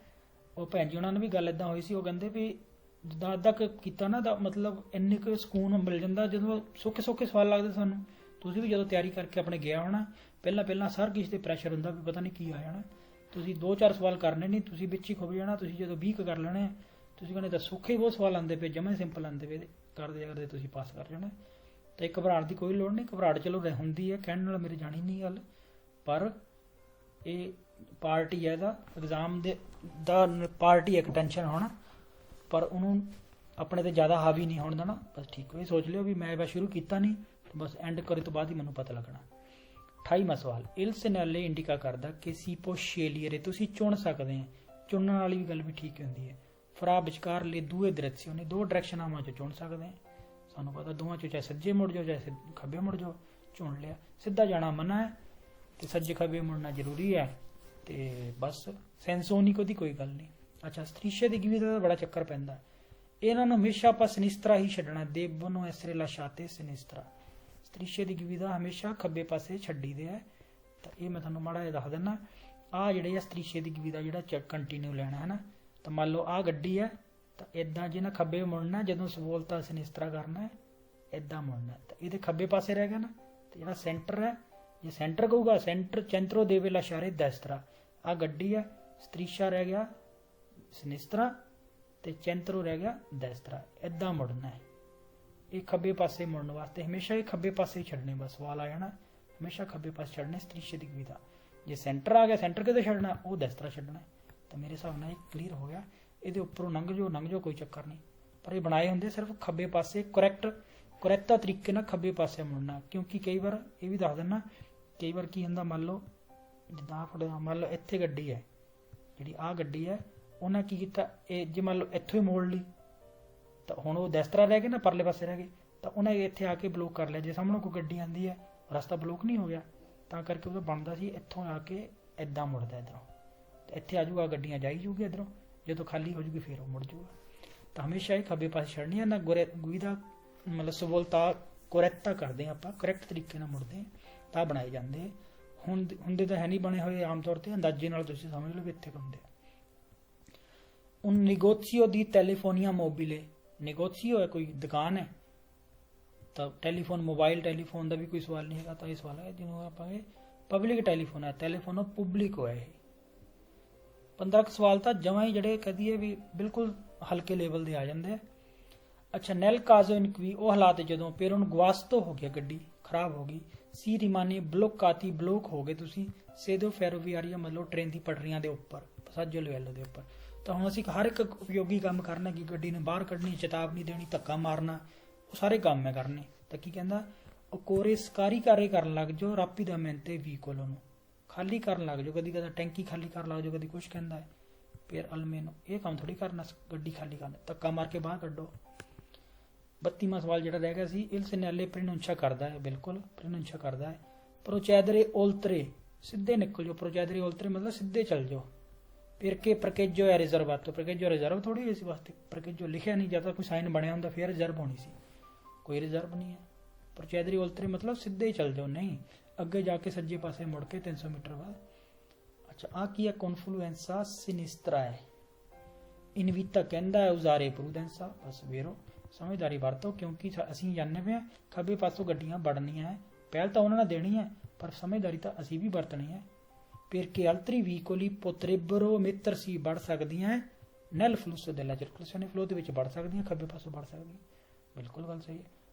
Speaker 1: ਉਹ ਭੈਣ ਜੀ ਉਹਨਾਂ ਨੇ ਵੀ ਗੱਲ ਇਦਾਂ ਹੋਈ ਸੀ ਉਹ ਕਹਿੰਦੇ ਵੀ ਜਿੱਦਾਂ ਅੱਧਾ ਕੀਤਾ ਨਾ ਦਾ ਮਤਲਬ ਇੰਨੇ ਕੁ ਸਕੂਨ ਮਿਲ ਜਾਂਦਾ ਜਦੋਂ ਸੌਖੇ ਸਵਾਲ ਲੱਗਦੇ ਸਾਨੂੰ ਤੁਸੀਂ ਵੀ ਜਦੋਂ ਤਿਆਰੀ ਕਰਕੇ ਆਪਣੇ ਗਿਆ ਹੋਣਾ ਪਹਿਲਾਂ ਸਾਰ ਕਿਸੇ ਤੇ ਪ੍ਰੈਸ਼ਰ ਹੁੰਦਾ ਵੀ ਪਤਾ ਨਹੀਂ ਕੀ ਆ ਜਾਣਾ ਤੁਸੀਂ 2-4 ਸਵਾਲ ਕਰਨੇ ਨਹੀਂ ਤੁਸੀਂ ਵਿੱਚ ਹੀ ਖੁੱਭ ਜਾਣਾ ਤੁਸੀਂ ਜਦੋਂ 20 ਕਰ ਲੈਣੇ ਤੁਸੀਂ ਕਹਿੰਦੇ ਤਾਂ ਸੌਖੇ ਬਹੁਤ ਸਵਾਲ ਆਉਂਦੇ ਪਏ ਜਮਾ ਸਿੰਪਲ ਆਉਂਦੇ ਪਏ ਕਰਦੇ ਤੁਸੀਂ ਪਾਸ ਕਰ ਜਾਣਾ ਤੇ ਘਬਰਾਉਣ ਦੀ ਕੋਈ ਲੋੜ ਨਹੀਂ ਘਬਰਾਹਟ ਚਲੋ ਹੁੰਦੀ ਹੈ ਕਹਿਣ ਨਾਲ ਮੇਰੇ ਜਾਣੀ ਨਹੀਂ ਗੱਲ ਪਰ ਇਹ ਪਾਰਟੀ ਹੈ ਇਹਦਾ ਐਗਜ਼ਾਮ ਦਾ ਪਾਰਟੀ ਇੱਕ ਟੈਨਸ਼ਨ ਹੋਣਾ ਪਰ ਉਹਨੂੰ ਆਪਣੇ ਤੇ ਜ਼ਿਆਦਾ ਹਾਵੀ ਨਹੀਂ ਹੋਣ ਦੇਣਾ ਬਸ ਠੀਕ ਹੋਏ ਸੋਚ ਲਿਓ ਵੀ ਮੈਂ ਬਸ ਸ਼ੁਰੂ ਕੀਤਾ ਨਹੀਂ ਬਸ ਐਂਡ ਕਰੇ ਤੋਂ ਬਾਅਦ ਹੀ ਮੈਨੂੰ ਪਤਾ ਲੱਗਣਾ 28ਵਾਂ ਸਵਾਲ ਇਲ ਸੈਨਾਲੇ ਇੰਡੀਕਾ ਕਰਦਾ ਕਿ ਸੀਪੋ ਸ਼ੇਲੀਅਰੇ ਤੁਸੀਂ ਚੁਣ ਸਕਦੇ ਆ ਚੁਣਨ ਵਾਲੀ ਵੀ ਗੱਲ ਵੀ ਠੀਕ ਹੁੰਦੀ ਹੈ ਫਰਾ ਵਿਚਕਾਰ ਲਈ ਦੂਏ ਦ੍ਰਿਸ਼ਯ ਨੇ ਦੋ ਡਾਇਰੈਕਸ਼ਨਾਂ ਵਿੱਚ ਚੁਣ ਸਕਦੇ ਆ ਸਾਨੂੰ ਪਤਾ ਦੋਵਾਂ ਚੋਂ ਚਾਹੇ ਸੱਜੇ ਮੁੜ ਜਾਓ ਚਾਹੇ ਖੱਬੇ ਮੁੜ ਜਾਓ ਚੁਣ ਲਿਆ ਸਿੱਧਾ ਜਾਣਾ ਮਨਾ ਹੈ ਤੇ ਸੱਜੇ ਖੱਬੇ ਮੁੜਨਾ ਜ਼ਰੂਰੀ ਹੈ ਤੇ ਬਸ ਸੈਂਸੋਨਿਕੋ ਦੀ ਕੋਈ ਗੱਲ ਨਹੀਂ ਅੱਛਾ ਸਤਰੀਸ਼ੇ ਦੀ ਗਿਵੀ ਦਾ ਬੜਾ ਚੱਕਰ ਪੈਂਦਾ ਇਹਨਾਂ ਨੂੰ ਹਮੇਸ਼ਾ ਆਪਾਂ ਸਿਨਿਸਤਰਾ ਹੀ ਛੱਡਣਾ ਦੇਵ ਨੂੰ ਐਸਰੇ ਲਾਸ਼ਾਤੇ ਸਿਨਿਸਤਰਾ ਸਤਰੀਸ਼ੇ ਦੀ ਗਿਵੀ ਦਾ ਹਮੇਸ਼ਾ ਖੱਬੇ ਪਾਸੇ ਛੱਡੀ ਦੇ ਹੈ ਤਾਂ ਇਹ ਮੈਂ ਤੁਹਾਨੂੰ ਮਾੜਾ ਜਿਹਾ ਦੱਸ ਦਿੰਦਾ ਆਹ ਜਿਹੜੇ ਆ ਸਤਰੀਸ਼ੇ ਦੀ ਗਿਵੀ ਦਾ ਜਿਹੜਾ ਕੰਟੀਨਿਊ ਲੈਣਾ ਹੈ ਨਾ ਤਾਂ ਮੰਨ ਲਓ ਆਹ ਗੱਡੀ ਹੈ ਤਾਂ ਇਦਾਂ ਜਿਹਨਾਂ ਖੱਬੇ ਮੁੜਨਾ ਜਦੋਂ ਸਵੋਲਤਾ ਸਿਨਿਸਤਰਾ ਕਰਨਾ ਹੈ ਇਦਾਂ ਮੁੜਨਾ ਤਾਂ ਇਹਦੇ ਖੱਬੇ ਪਾਸੇ ਰਹਿ ਗਿਆ ਨਾ ਤੇ ਜਿਹੜਾ ਸੈਂਟਰ ਹੈ ਜੇ ਸੈਂਟਰ ਕਹੂਗਾ ਸੈਂਟਰ ਚੈਂਤਰੋ ਦੇਵੇ ਲਾਸ਼ਾਰੇ ਦੈਸਤਰਾ ਆਹ ਗੱਡੀ ਹੈ ਸਤਰੀਸ਼ਾ ਰਹਿ ਗਿਆ ਸਿਨਿਸਤਰਾ ਤੇ ਚੈਂਤਰੋ ਰਹਿ ਗਿਆ ਦੈਸਤਰਾ ਇਦਾਂ ਮੁੜਨਾ ਹੈ ਇਹ ਖੱਬੇ ਪਾਸੇ ਮੁੜਨ ਵਾਸਤੇ ਹਮੇਸ਼ਾ ਇਹ ਖੱਬੇ ਪਾਸੇ ਛੱਡਣੇ ਬਸ ਸਵਾਲ ਆ ਜਾਣਾ ਹਮੇਸ਼ਾ ਖੱਬੇ ਪਾਸੇ ਛੱਡਣੇ ਸਤਰੀਸ਼ੇ ਦੀ ਵਿਧਾ ਜੇ ਸੈਂਟਰ ਆ ਗਿਆ ਸੈਂਟਰ ਕਿਤੇ ਛੱਡਣਾ ਉਹ ਦੈਸਤਰਾ ਛੱਡਣਾ ਤਾਂ ਮੇਰੇ ਹਿਸਾਬ ਨਾਲ ਇਹ ਕਲੀਅਰ ਹੋ ਗਿਆ ਇਹਦੇ ਉੱਪਰੋਂ ਲੰਘ ਜਾਓ ਕੋਈ ਚੱਕਰ ਨਹੀਂ ਪਰ ਇਹ ਬਣਾਏ ਹੁੰਦੇ ਸਿਰਫ ਖੱਬੇ ਪਾਸੇ ਕਰੈਕਟਾ ਤਰੀਕੇ ਨਾਲ ਖੱਬੇ ਪਾਸੇ ਮੁੜਨਾ ਕਿਉਂਕਿ ਕਈ ਵਾਰ ਇਹ ਵੀ ਦੱਸ ਦਿੰਦਾ ਕਈ ਵਾਰ ਕੀ ਹੁੰਦਾ ਮੰਨ ਲਓ ਜਿੱਦਾਂ ਮੰਨ ਲਓ ਇੱਥੇ ਗੱਡੀ ਹੈ ਜਿਹੜੀ ਆਹ ਗੱਡੀ ਹੈ ਉਹਨਾਂ ਕੀ ਕੀਤਾ ਇਹ ਜੇ ਮੰਨ ਲਓ ਇੱਥੋਂ ਹੀ ਮੋੜ ਲਈ ਤਾਂ ਹੁਣ ਉਹ ਦੈਸਤਰਾ ਰਹਿ ਗਏ ਨਾ ਪਰਲੇ ਪਾਸੇ ਰਹਿ ਗਏ ਤਾਂ ਉਹਨੇ ਇੱਥੇ ਆ ਕੇ ਬਲੋਕ ਕਰ ਲਿਆ ਜੇ ਸਾਹਮਣੇ ਕੋਈ ਗੱਡੀ ਆਉਂਦੀ ਹੈ ਰਸਤਾ ਬਲੋਕ ਨਹੀਂ ਹੋ ਗਿਆ ਤਾਂ ਕਰਕੇ ਉਹ ਬਣਦਾ ਸੀ ਇੱਥੋਂ ਆ ਕੇ ਇਦਾਂ ਮੁੜਦਾ ਇੱਧਰੋਂ ਤੇ ਇੱਥੇ ਆ ਜਾਊਗਾ ਗੱਡੀਆਂ ਜਾਈ ਜੂਗੀ ਇੱਧਰੋਂ ਜਦੋਂ ਖਾਲੀ ਹੋ ਜੂਗੀ ਫਿਰ ਉਹ ਮੁੜ ਜੂਗਾ ਤਾਂ ਹਮੇਸ਼ਾ ਇਹ ਖੱਬੇ ਪਾਸੇ ਛੱਡਣੀ ਹੈ ਨਾ ਗੁਈ ਦਾ ਮਤਲਬ ਸਵੋਲਤਾ ਕਰੈਕਟਾ ਕਰਦੇ ਆਪਾਂ ਕਰੈਕਟ ਤਰੀਕੇ ਨਾਲ ਮੁੜਦੇ ਤਾਂ ਬਣਾਏ ਜਾਂਦੇ ਹੁੰਦੇ ਤਾਂ ਹੈ ਨਹੀਂ ਬਣੇ ਹੋਏ ਆਮ ਤੌਰ ਤੇ ਅੰਦਾਜ਼ੇ ਨਾਲ ਤੁਸੀਂ ਸਮਝ ਲਓ ਵੀ ਇੱਥੇ ਹੁੰਦੇ un negozio di telefonia mobile negozio ਹੈ ਕੋਈ ਦੁਕਾਨ ਹੈ ਤਾਂ ਟੈਲੀਫੋਨ ਮੋਬਾਈਲ ਟੈਲੀਫੋਨ ਦਾ ਵੀ ਕੋਈ ਸਵਾਲ ਨਹੀਂ ਹੈਗਾ ਤਾਂ ਇਹ ਸਵਾਲ ਹੈ ਜਿਹਨੂੰ ਆਪਾਂ ਪਬਲਿਕ ਟੈਲੀਫੋਨ ਹੈ ਟੈਲੀਫੋਨੋ ਪਬਲਿਕ ਹੋਇਆ ਇਹ 15 ਸਵਾਲ ਤਾਂ ਜਮਾਂ ਹੀ ਜਿਹੜੇ ਕਹਦੀਏ ਵੀ ਬਿਲਕੁਲ ਹਲਕੇ ਲੈਵਲ ਦੇ ਆ ਜਾਂਦੇ ਆ ਅੱਛਾ ਨੈਲ ਕਾਜ਼ੋ ਇਨਕਵੀ ਉਹ ਹਾਲਾਤ ਜਦੋਂ ਫਿਰ ਉਹਨੂੰ ਗਵਾਸਤੋ ਹੋ ਗਿਆ ਗੱਡੀ ਖਰਾਬ ਹੋ ਗਈ ਸੀ ਰਿਮਾਨੀ ਬਲੋਕਾਤੀ ਬਲੋਕ ਹੋ ਗਏ ਤੁਸੀਂ ਸੇਦੋ ਫੈਰੋਵੀਆਰੀਆ ਮਤਲਬ ਟ੍ਰੇਨ ਦੀ ਪਟਰੀਆਂ ਦੇ ਉੱਪਰ ਸਾਜੋ ਲੈਵਲ ਦੇ ਉੱਪਰ ਤਾਂ ਹੁਣ ਅਸੀਂ ਹਰ ਇੱਕ ਉਪਯੋਗੀ ਕੰਮ ਕਰਨਾ ਕਿ ਗੱਡੀ ਨੂੰ ਬਾਹਰ ਕੱਢਣੀ ਚੇਤਾਵਨੀ ਦੇਣੀ ਧੱਕਾ ਮਾਰਨਾ ਉਹ ਸਾਰੇ ਕੰਮ ਹੈ ਕਰਨੇ ਤਾਂ ਕੀ ਕਹਿੰਦਾ ਉਹ ਕੋਰੇ ਸਕਾਰੀ ਕਾਰੇ ਕਰਨ ਲੱਗ ਜਾਓ ਰਾਪੀਡਾਮੈਂਟੇ ਵਹੀਕਲ ਨੂੰ ਖਾਲੀ ਕਰਨ ਲੱਗ ਜਾਓ ਕਦੀ ਟੈਂਕੀ ਖਾਲੀ ਕਰਨ ਲੱਗ ਜਾਓ ਕਦੀ ਕੁਛ ਕਹਿੰਦਾ ਹੈ फिर अलमे नूं ਇਹ ਕੰਮ ਥੋੜੀ ਕਰਨਾ, ਗੱਡੀ ਖਾਲੀ ਕਰਨਾ, ਧੱਕਾ ਮਾਰ ਕੇ ਬਾਹਰ ਕੱਢੋ। 32ਵਾਂ ਸਵਾਲ ਜਿਹੜਾ ਰਹਿ ਗਿਆ ਸੀ, il segnale pronuncia ਕਰਦਾ ਹੈ, ਬਿਲਕੁਲ pronuncia ਕਰਦਾ ਹੈ। procedere oltre, ਸਿੱਧੇ ਨਿਕਲ ਜਾਓ, procedere oltre ਮਤਲਬ ਸਿੱਧੇ ਚੱਲ ਜਾਓ। perché parcheggio è riservato, parcheggio reserve ਥੋੜੀ ਹੋਈ ਸੀ ਵਾਸਤੇ, parcheggio ਲਿਖਿਆ ਨਹੀਂ, ਜਦ ਤੱਕ ਕੋਈ ਸਾਈਨ ਬਣਿਆ ਹੁੰਦਾ ਫਿਰ ਰਿਜ਼ਰਵ ਹੋਣੀ ਸੀ, ਕੋਈ ਰਿਜ਼ਰਵ ਨਹੀਂ ਹੈ। procedere oltre ਮਤਲਬ ਸਿੱਧੇ ਹੀ ਚੱਲ ਜਾਓ, ਨਹੀਂ ਅੱਗੇ ਜਾ ਕੇ ਸੱਜੇ ਪਾਸੇ ਮੁੜ ਕੇ 300 ਮੀਟਰ ਬਾਅਦ। ਅੱਛਾ ਆ ਕੀ ਹੈ, confluenza sinistra ਹੈ। ਇਨਵੀਤਾ ਕਹਿੰਦਾ ਹੈ ਉਜ਼ਾਰੇ ਪ੍ਰੂਡੈਂਸਾ, ਬਸ ਵੇਰੋ ਸਮਝਦਾਰੀ ਵਰਤੋ, ਕਿਉਂਕਿ ਅਸੀਂ ਜਾਣਦੇ ਪਏ ਹਾਂ ਖੱਬੇ ਪਾਸੋਂ ਗੱਡੀਆਂ ਵੜਨੀਆਂ ਹੈ, ਪਹਿਲ ਤਾਂ ਉਹਨਾਂ ਨੇ ਦੇਣੀ ਹੈ ਪਰ ਸਮਝਦਾਰੀ ਤਾਂ ਅਸੀਂ ਵੀ ਵਰਤਣੀ ਹੈ। perché altri veicoli potrebbero mettersi, ਵੜ ਸਕਦੀਆਂ ਹੈ nel flusso della circolazione, flow ਦੇ ਵਿੱਚ ਵੜ ਸਕਦੀਆਂ, ਖੱਬੇ ਪਾਸੋਂ ਵੜ ਸਕਦੀਆਂ, ਬਿਲਕੁਲ ਗੱਲ ਸਹੀ ਹੈ।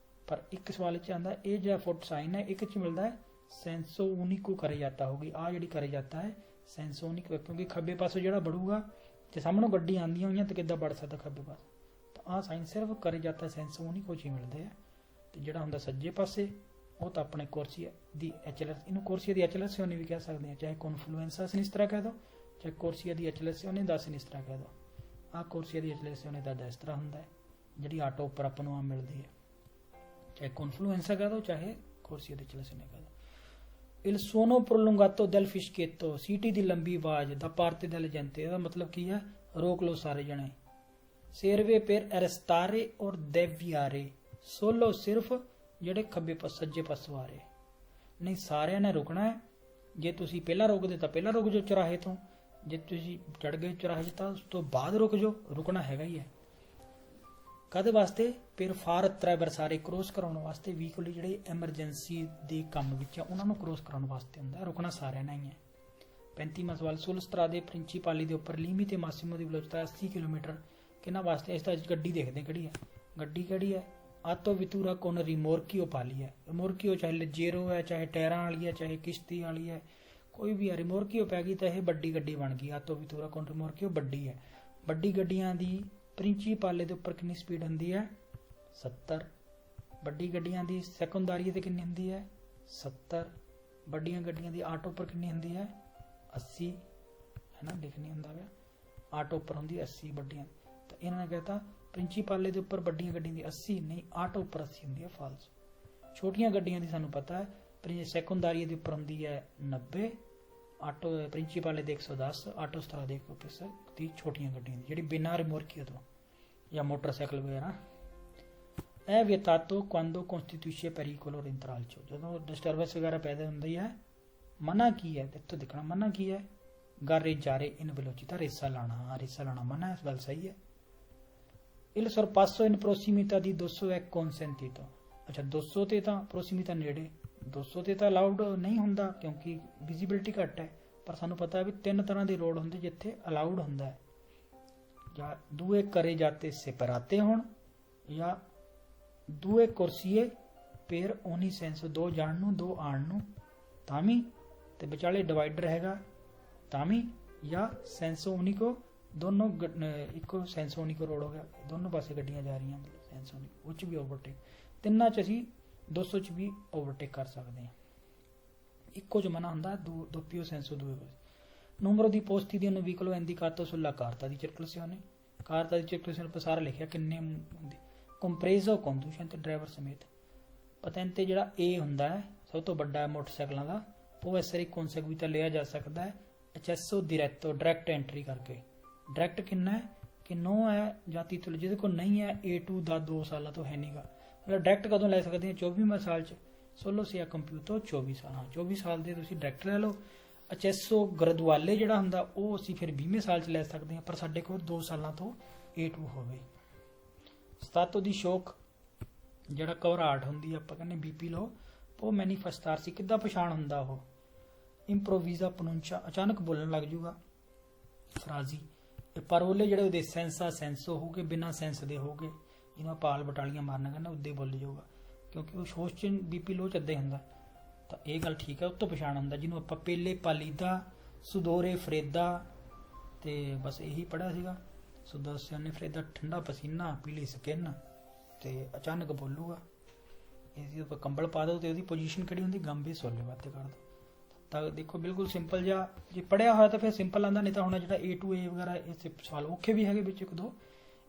Speaker 1: ਪਰ ਇੱਕ ਸਵਾਲ 'ਚ ਆਉਂਦਾ ਇਹ ਜਿਹੜਾ ਫੁੱਟ ਸਾਈਨ ਹੈ, ਇੱਕ 'ਚ ਮਿਲਦਾ ਹੈ ਸੈਂਸੋ ਉਨੀਕੋ ਕਰੇ ਜਾਤਾ ਹੋਗੀ, ਆ ਜਿਹੜੀ ਕਰੇ ਜਾਤਾ ਹੈ ਸੈਂਸੋ ਉਨੀਕੋ, ਕਿਉਂਕਿ ਖੱਬੇ ਪਾਸੋਂ ਜਿਹੜਾ ਵੜੂਗਾ ਤੇ ਸਾਹਮਣੋਂ ਗੱਡੀ ਆਉਂਦੀਆਂ ਹੋਈਆਂ ਤੇ ਕਿੱਦਾਂ ਵੜ ਸਕਦਾ ਖੱਬੇ ਪਾਸੇ, ਤਾਂ ਆਹ ਸਾਈਨ ਸਿਰਫ ਕਰੇ ਜਾਤਾ ਸੈਂਸੋ ਉਨੀਕੋ 'ਚ ਹੀ ਮਿਲਦੇ ਆ। ਤੇ ਜਿਹੜਾ ਹੁੰਦਾ ਸੱਜੇ ਪਾਸੇ ਉਹ ਤਾਂ ਆਪਣੇ ਕੋਰਸੀਆ ਦੀ ਐਚਐਲਐਸ, ਇਹਨੂੰ ਕੋਰਸੀਆ ਦੀ ਐਚਐਲਐਸਿਓਨੀ ਵੀ ਕਹਿ ਸਕਦੇ ਹਾਂ, ਚਾਹੇ ਕੌਨਫਲੂਐਂਸਾ ਸਿਨਿਸਟਰਾ ਕਹਿ ਦਿਓ, ਚਾਹੇ ਕੋਰਸੀਆ ਦੀ ਐਚਐਲਐਸਿਓਨੀ ਦਾ ਸਿਨਿਸਟਰਾ ਕਹਿ ਦਿਓ। ਆਹ ਕੋਰਸੀਆ ਦੀ ਐਚਐਲਐਸਿਓਨੀ ਦਾ ਇਸ ਤਰ੍ਹਾਂ ਹੁੰਦਾ ਹੈ, ਜਿਹੜੀ ਆਟੋ ਉੱਪਰ ਆਪਾਂ ਨੂੰ ਆ ਮਿਲਦੀ ਹੈ, ਚਾਹੇ ਕੌਨਫਲੂਐਂਸਾ ਕਹਿ ਦਿਓ ਚਾਹੇ ਕੋਰਸੀਆ ਦੀ ਐਚਐਲਐਸਿਓਨੀ ਕਹਿ ਦਿਓ। il suono prolungato del fischietto, ਸੀਟੀ ਦੀ ਲੰਬੀ ਆਵਾਜ਼, ਦਾ parte del gente, ਇਹਦਾ ਮਤਲਬ ਕੀ ਹੈ, ਰੋਕ ਲਓ ਸਾਰੇ ਜਣੇ। serve per arrestare or deviare, solo ਸਿਰਫ ਜਿਹੜੇ ਖੱਬੇ ਪਾਸੇ ਸੱਜੇ ਪਾਸੋਂ ਆ ਰਹੇ, ਨਹੀਂ ਸਾਰਿਆਂ ਨੇ ਰੁਕਣਾ ਹੈ। ਜੇ ਤੁਸੀਂ ਪਹਿਲਾਂ ਰੋਕਦੇ ਤਾਂ ਪਹਿਲਾਂ ਰੁਕ ਜਾਓ ਚੁਰਾਹੇ ਤੋਂ, ਜੇ ਤੁਸੀਂ ਚੜ ਗਏ ਚੁਰਾਹੇ ਤਾਂ ਉਸ ਤੋਂ ਬਾਅਦ ਰੁਕ ਜਾਓ, ਰੁਕਣਾ ਹੈਗਾ ਹੀ ਹੈ। ਕਾਹਦੇ ਵਾਸਤੇ, ਫਿਰ ਫਾਰ ਟ੍ਰੈਵਰਸਾਰੇ, ਕ੍ਰੋਸ ਕਰਾਉਣ ਵਾਸਤੇ, ਵਹੀਕਲ ਜਿਹੜੇ ਐਮਰਜੈਂਸੀ ਦੇ ਕੰਮ ਵਿੱਚ ਆ ਉਹਨਾਂ ਨੂੰ ਕ੍ਰੋਸ ਕਰਾਉਣ ਵਾਸਤੇ ਹੁੰਦਾ, ਰੁਕਣਾ ਸਾਰਿਆਂ ਨੇ ਹੀ ਹੈ। 35ਵਾਂ ਸਵਾਲ, ਸੁਲ ਸਟਰਾਦੇ ਪ੍ਰਿੰਸੀਪਾਲੀ ਦੇ ਉੱਪਰ ਲੀਮੀ ਤੇ ਮਾਸਿਮੋ ਦੀ ਵਿਲੋਚਤਾ 80 ਕਿਲੋਮੀਟਰ, ਕਿਹਨਾਂ ਵਾਸਤੇ, ਇਸ ਤਾਂ ਗੱਡੀ ਦੇਖਦੇ ਕਿਹੜੀ ਹੈ, ਗੱਡੀ ਕਿਹੜੀ ਹੈ, ਆਤੋ ਵਿਤੂਰਾ ਕੋਨ ਰਿਮੋਰਕੀਓ ਪਾਲੀ ਹੈ। ਰਿਮੋਰਕੀਓ ਚਾਹੇ ਲਜੇਰੋ ਹੈ, ਚਾਹੇ ਟਾਇਰਾਂ ਵਾਲੀ ਹੈ, ਚਾਹੇ ਕਿਸ਼ਤੀ ਵਾਲੀ ਹੈ, ਕੋਈ ਵੀ ਹੈ, ਰਿਮੋਰਕੀਓ ਪੈ ਗਈ ਤਾਂ ਇਹ ਵੱਡੀ ਗੱਡੀ ਬਣ ਗਈ। ਆਤੋ ਵਿਤੂਰਾ ਕੋਨ ਰਿਮੋਰਕੀਓ ਵੱਡੀ ਹੈ। ਵੱਡੀ ਗੱਡੀਆਂ ਦੀ ਪ੍ਰਿੰਸੀਪਾਲੇ ਦੇ ਉੱਪਰ ਕਿੰਨੀ ਸਪੀਡ ਹੁੰਦੀ ਹੈ, 70। ਵੱਡੀ ਗੱਡੀਆਂ ਦੀ ਸੈਕੰਡਾਰੀ ਤੇ ਕਿੰਨੀ ਹੁੰਦੀ ਹੈ, 70। ਵੱਡੀਆਂ ਗੱਡੀਆਂ ਦੀ ਆਟੋ ਉੱਪਰ ਕਿੰਨੀ ਹੁੰਦੀ ਹੈ, 80, ਹੈ ਨਾ, ਲਿਖਣੀ ਹੁੰਦਾ ਵਾ, ਆਟੋ ਉੱਪਰ ਹੁੰਦੀ 80 ਵੱਡੀਆਂ। ਤਾਂ ਇਹਨਾਂ ਨੇ ਕਹਿਤਾ ਪ੍ਰਿੰਸੀਪਾਲੇ ਦੇ ਉੱਪਰ ਵੱਡੀਆਂ ਗੱਡੀਆਂ ਦੀ 80 ਨਹੀਂ, ਆਟੋ ਉੱਪਰ 80 ਹੁੰਦੀ ਹੈ, ਫਾਲਸ। ਛੋਟੀਆਂ ਗੱਡੀਆਂ ਦੀ ਸਾਨੂੰ ਪਤਾ ਹੈ ਸੈਕੰਡਾਰੀ ਦੇ ਉੱਪਰ ਹੁੰਦੀ ਹੈ 90, ਆਟੋ ਪ੍ਰਿੰਸੀਪਾਲੇ ਦੇ 110, ਆਟੋ ਸਟਰਾ ਦੇ 130 ਦੀ ਛੋਟੀਆਂ ਗੱਡੀਆਂ ਦੀ ਜਿਹੜੀ ਬਿਨਾਂ ਰਿਮੋਰਕੀਓ ਤੋਂ ਜਾਂ ਮੋਟਰਸਾਈਕਲ ਵਗੈਰਾ। ਇਹ ਵਿਤਾਤੋ ਕੁਆਂਦੋ ਕੋਸਟੀਟਿਊਸ਼ੇ ਪੈਰੀਕੋਲੋ ਰਿੰਟਰਾਲਚੋ, ਜਦੋਂ ਡਿਸਟਰਬੈਂਸ ਵਗੈਰਾ ਪੈਦਾ ਹੁੰਦੀ ਹੈ, ਮਨਾ ਕੀ ਹੈ, ਇੱਥੋਂ ਦੇਖਣਾ ਮਨਾ ਕੀ ਹੈ, ਗਾਰੇ ਜਾਰੇ ਇਨ ਵੈਲੋਚਿਟà, ਰੇਸਾ ਲਾਣਾ, ਰੇਸਾ ਲਾਣਾ ਮਨਾ, ਇਸ ਗੱਲ ਸਹੀ ਹੈ। il sorpasso in prossimità di 200 è consentito, ਅੱਛਾ 200 ਤੇ ਤਾਂ ਪ੍ਰੋਸੀਮਿਟਾ ਨੇੜੇ, 200 ਤੇ ਤਾਂ ਅਲਾਉਡ ਨਹੀਂ ਹੁੰਦਾ ਕਿਉਂਕਿ ਵਿਜ਼ਿਬਿਲਿਟੀ ਘੱਟ ਹੈ, ਪਰ ਸਾਨੂੰ ਪਤਾ ਹੈ ਵੀ 3 ਤਰ੍ਹਾਂ ਦੇ ਰੋਡ ਹੁੰਦੇ ਜਿੱਥੇ ਅਲਾਉਡ ਹੁੰਦਾ ਹੈ, ਜਾਂ ਦੂਏ ਕਰੇ ਜਾਤੇ ਸੇਪਰਾਤੇ ਹੋਣ, ਜਾਂ ਦੂਏ ਕੁਰਸੀਏ ਪੇਰ ਓਨੀ ਸੈਂਸ, 2 ਜਾਣ ਨੂੰ 2 ਆਉਣ ਨੂੰ ਤਾਂ ਵੀ, ਤੇ ਵਿਚਾਲੇ ਡਿਵਾਈਡਰ ਹੈਗਾ ਤਾਂ ਵੀ, ਜਾਂ ਸੈਂਸੋ ਓਨੀਕੋ ਦੋਨੋਂ ਇੱਕੋ ਸੈਂਸੋ ਓਨੀਕੋ ਰੋਡ ਹੋ ਗਿਆ, ਦੋਨੋਂ ਪਾਸੇ ਗੱਡੀਆਂ ਜਾ ਰਹੀਆਂ, ਸੈਂਸੋ ਓਨੀਕੋ ਉਹ 'ਚ ਵੀ ਓਵਰਟੇਕ, ਤਿੰਨਾਂ 'ਚ ਅਸੀਂ 200 'ਚ ਵੀ ਓਵਰਟੇਕ ਕਰ ਸਕਦੇ ਹਾਂ। ਇੱਕੋ 'ਚ ਮਨਾ ਹੁੰਦਾ, ਦੋਪੀਓ ਸੈਂਸੋ ਦੂਏ ਪਾਸੇ। ਨੰਬਰ ਦੀ ਪੋਸਤੀ ਦੀ vehicle ਇੰਡੀਕਾਟੋ ਸੁlla carta di circolazione, carta di circolazione ਪਰ ਸਾਰਾ ਲਿਖਿਆ ਕਿੰਨੇ ਹੁੰਦੇ, ਕੰਪਰੇਜ਼ੋ ਕੰਡੂਸ਼ਨ ਤੇ ਡਰਾਈਵਰ ਸਮੇਤ। ਪਤੈਂਤੇ ਜਿਹੜਾ A ਹੁੰਦਾ ਹੈ ਸਭ ਤੋਂ ਵੱਡਾ ਹੈ ਮੋਟਰਸਾਈਕਲਾਂ ਦਾ, ਉਹ ਐਸਰੀ ਕੌਨਸੈਗੂਈਟਾ ਲਿਆ ਜਾ ਸਕਦਾ ਹੈ ਐਚਐਸਓ ਡਾਇਰੈਕਟੋ, ਡਾਇਰੈਕਟ ਐਂਟਰੀ ਕਰਕੇ। ਡਾਇਰੈਕਟ ਕਿੰਨਾ ਹੈ ਕਿ 9 ਹੈ ਜਾਂ ਤੀਤਲ, ਜਿਹਦੇ ਕੋਲ ਨਹੀਂ ਹੈ A2 ਦਾ 2 ਸਾਲਾਂ ਤੋਂ ਹੈ ਨਹੀਂਗਾ, ਮਤਲਬ ਡਾਇਰੈਕਟ ਕਦੋਂ ਲੈ ਸਕਦੇ ਹਾਂ, 24ਵੇਂ ਸਾਲ 'ਚ। ਸੋਲੋ ਸਿਆ ਕੰਪਿਊਟਰ 24 ਸਾਲ, ਹਾਂ 24 ਸਾਲ ਦੇ ਤੁਸੀਂ ਡਾਇਰੈਕਟ ਲੈ ਲਓ। ਐਚਐਸਓ ਗ੍ਰੈਜੂਆਲੇ ਜਿਹੜਾ ਹੁੰਦਾ ਉਹ ਅਸੀਂ ਫਿਰ 20ਵੇਂ ਸਾਲ 'ਚ ਲੈ ਸਕਦੇ ਹਾਂ, ਪਰ ਸਾਡੇ ਕੋਲ 2 ਸਾਲਾਂ ਤੋਂ A2 ਹੋਵੇ। ਸਤਾਤੋ ਦੀ ਸ਼ੌਕ, ਜਿਹੜਾ ਘਬਰਾਹਟ ਹੁੰਦੀ ਆਪਾਂ ਕਹਿੰਦੇ BP ਲੋ, ਉਹ ਮੈਨੀਫੈਸਟਾਰ ਸੀ, ਕਿੱਦਾਂ ਪਛਾਣ ਹੁੰਦਾ ਉਹ, ਇੰਪਰੋਵੀਜ਼ਾ ਪਨੂੰਚਾ, ਅਚਾਨਕ ਬੋਲਣ ਲੱਗ ਜੂਗਾ। ਫਰਾਜ਼ੀ, ਪਰੋਲੇ ਜਿਹੜੇ ਉਹਦੇ ਸੈਂਸਾ ਸੈਂਸੋ ਹੋ ਗਏ, ਬਿਨਾਂ ਸੈਂਸ ਦੇ ਹੋ ਗਏ, ਜਿਹਨੂੰ ਪਾਲ ਬਟਾਲੀਆਂ ਮਾਰਨਾ ਕਹਿੰਦਾ ਉੱਦੇ ਬੋਲ ਜਾਊਗਾ, ਕਿਉਂਕਿ ਉਹ ਸ਼ੋਸ਼ 'ਚ BP ਲੋ 'ਚ ਅੱਧੇ ਹੁੰਦਾ। ਤਾਂ ਇਹ ਗੱਲ ਠੀਕ ਹੈ, ਉਹ ਤੋਂ ਪਛਾਣ ਹੁੰਦਾ, ਜਿਹਨੂੰ ਆਪਾਂ ਪੇਲੇ ਪਾਲੀਦਾ, ਸੁਦੋਰੇ ਫਰੇਦਾ, ਤੇ ਬਸ ਇਹੀ ਪੜ੍ਹਿਆ ਸੀਗਾ। ਸੁਦੋਸਿਆਨੇ ਫਰੇਦਾ, ਠੰਡਾ ਪਸੀਨਾ, ਪੀਲੀ ਸਕਿਨ, ਤੇ ਅਚਾਨਕ ਬੋਲੂਗਾ। ਇਹਦੇ ਉੱਪਰ ਕੰਬਲ ਪਾ ਦਿਓ ਤੇ ਉਹਦੀ ਪੋਜੀਸ਼ਨ ਕਿਹੜੀ ਹੁੰਦੀ, ਗੰਭੀਰ ਸੋਲੇ ਵਾਤੇ ਕਰ ਦਿਓ। ਤਾਂ ਦੇਖੋ ਬਿਲਕੁਲ ਸਿੰਪਲ ਜਿਹਾ, ਜੇ ਪੜਿਆ ਹੋਇਆ ਤਾਂ ਫਿਰ ਸਿੰਪਲ ਆਉਂਦਾ, ਨਹੀਂ ਤਾਂ ਹੁਣ ਜਿਹੜਾ A to A ਵਗੈਰਾ ਇਹ ਸਵਾਲ ਔਖੇ ਵੀ ਹੈਗੇ ਵਿੱਚ ਇੱਕ ਦੋ,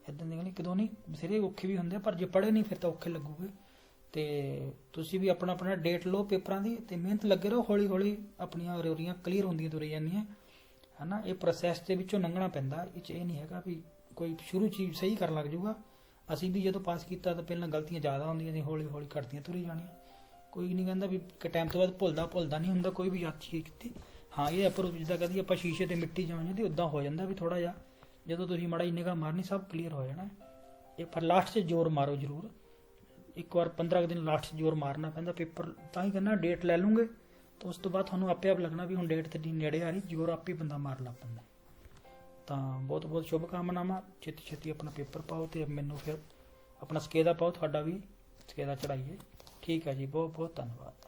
Speaker 1: ਇਦਾਂ ਦੇ ਨਹੀਂ, ਇੱਕ ਦੋ ਨਹੀਂ ਬਥੇਰੇ ਔਖੇ ਵੀ ਹੁੰਦੇ ਆ, ਪਰ ਜੇ ਪੜ੍ਹੇ ਨਹੀਂ ਫਿਰ ਤਾਂ ਔਖੇ ਲੱਗੂਗੇ। ਤੇ ਤੁਸੀਂ ਵੀ ਆਪਣਾ ਆਪਣਾ ਡੇਟ ਲਓ ਪੇਪਰਾਂ ਦੀ ਤੇ ਮਿਹਨਤ ਲੱਗੇ ਰਹੋ, ਹੌਲੀ ਹੌਲੀ ਆਪਣੀਆਂ ਰੋਰੀਆਂ ਕਲੀਅਰ ਹੁੰਦੀਆਂ ਤੁਰੀ ਜਾਂਦੀਆਂ ਹਨਾ। ਇਹ ਪ੍ਰੋਸੈਸ ਦੇ ਵਿੱਚੋਂ ਲੰਘਣਾ ਪੈਂਦਾ, ਇਹ ਨਹੀਂ ਹੈਗਾ ਵੀ ਕੋਈ ਸ਼ੁਰੂ ਚੀਜ਼ ਸਹੀ ਕਰਨ ਲੱਗ ਜਾਊਗਾ। ਅਸੀਂ ਵੀ ਜਦੋਂ ਪਾਸ ਕੀਤਾ ਤਾਂ ਪਹਿਲਾਂ ਗਲਤੀਆਂ ਜ਼ਿਆਦਾ ਹੁੰਦੀਆਂ ਸੀ, ਹੌਲੀ ਹੌਲੀ ਘਟਦੀਆਂ ਤੁਰੀ ਜਾਣੀਆਂ। ਕੋਈ ਨਹੀਂ ਕਹਿੰਦਾ ਵੀ ਕਿ ਟਾਈਮ ਤੋਂ ਬਾਅਦ ਭੁੱਲਦਾ ਨਹੀਂ ਹੁੰਦਾ ਕੋਈ ਵੀ ਯਾਦ ਚੀਜ਼ ਕੀਤੀ। ਹਾਂ ਇਹ ਅਪਰੋਚ ਜਿੱਦਾਂ ਕਹਦੀ ਆਪਾਂ ਸ਼ੀਸ਼ੇ ਤੇ ਮਿੱਟੀ ਜਮ ਜਾਂਦੀ, ਉੱਦਾਂ ਹੋ ਜਾਂਦਾ ਵੀ ਥੋੜਾ ਜਿਹਾ ਜਦੋਂ ਤੁਸੀਂ ਮਾੜਾ ਨਿਗਾਹ ਮਾਰਨੀ ਸਭ ਕਲੀਅਰ ਹੋ ਜਾਣਾ। ਇਹ ਪਰ ਲਾਸਟ 'ਚ ਜ਼ੋਰ ਮਾਰੋ ਜ਼ਰੂਰ, ਇੱਕ ਵਾਰ 15 ਦਿਨ ਲਾਸਟ 'ਚ ਜ਼ੋਰ ਮਾਰਨਾ ਪੈਂਦਾ ਪੇਪਰ, ਤਾਂ ਹੀ ਕਹਿੰਦਾ ਡੇਟ ਲੈ ਲੂੰਗੇ ਤਾਂ ਉਸ ਤੋਂ ਬਾਅਦ ਤੁਹਾਨੂੰ ਆਪੇ ਆਪ ਲੱਗਣਾ ਵੀ ਹੁਣ ਡੇਟ ਤੇ ਨੇੜੇ ਆ ਰਹੀ, ਜ਼ੋਰ ਆਪੇ ਬੰਦਾ ਮਾਰ ਲਾ ਪੈਂਦਾ। ਤਾਂ ਬਹੁਤ ਬਹੁਤ ਸ਼ੁਭ ਕਾਮਨਾਵਾਂ, ਛੇਤੀ ਛੇਤੀ ਆਪਣਾ ਪੇਪਰ ਪਾਓ ਤੇ ਮੈਨੂੰ ਫਿਰ ਆਪਣਾ ਸਕੇਦਾ ਪਾਓ, ਤੁਹਾਡਾ ਵੀ ਸਕੇਦਾ ਚੜਾਈਏ। ਠੀਕ ਹੈ ਜੀ, ਬਹੁਤ ਬਹੁਤ ਧੰਨਵਾਦ।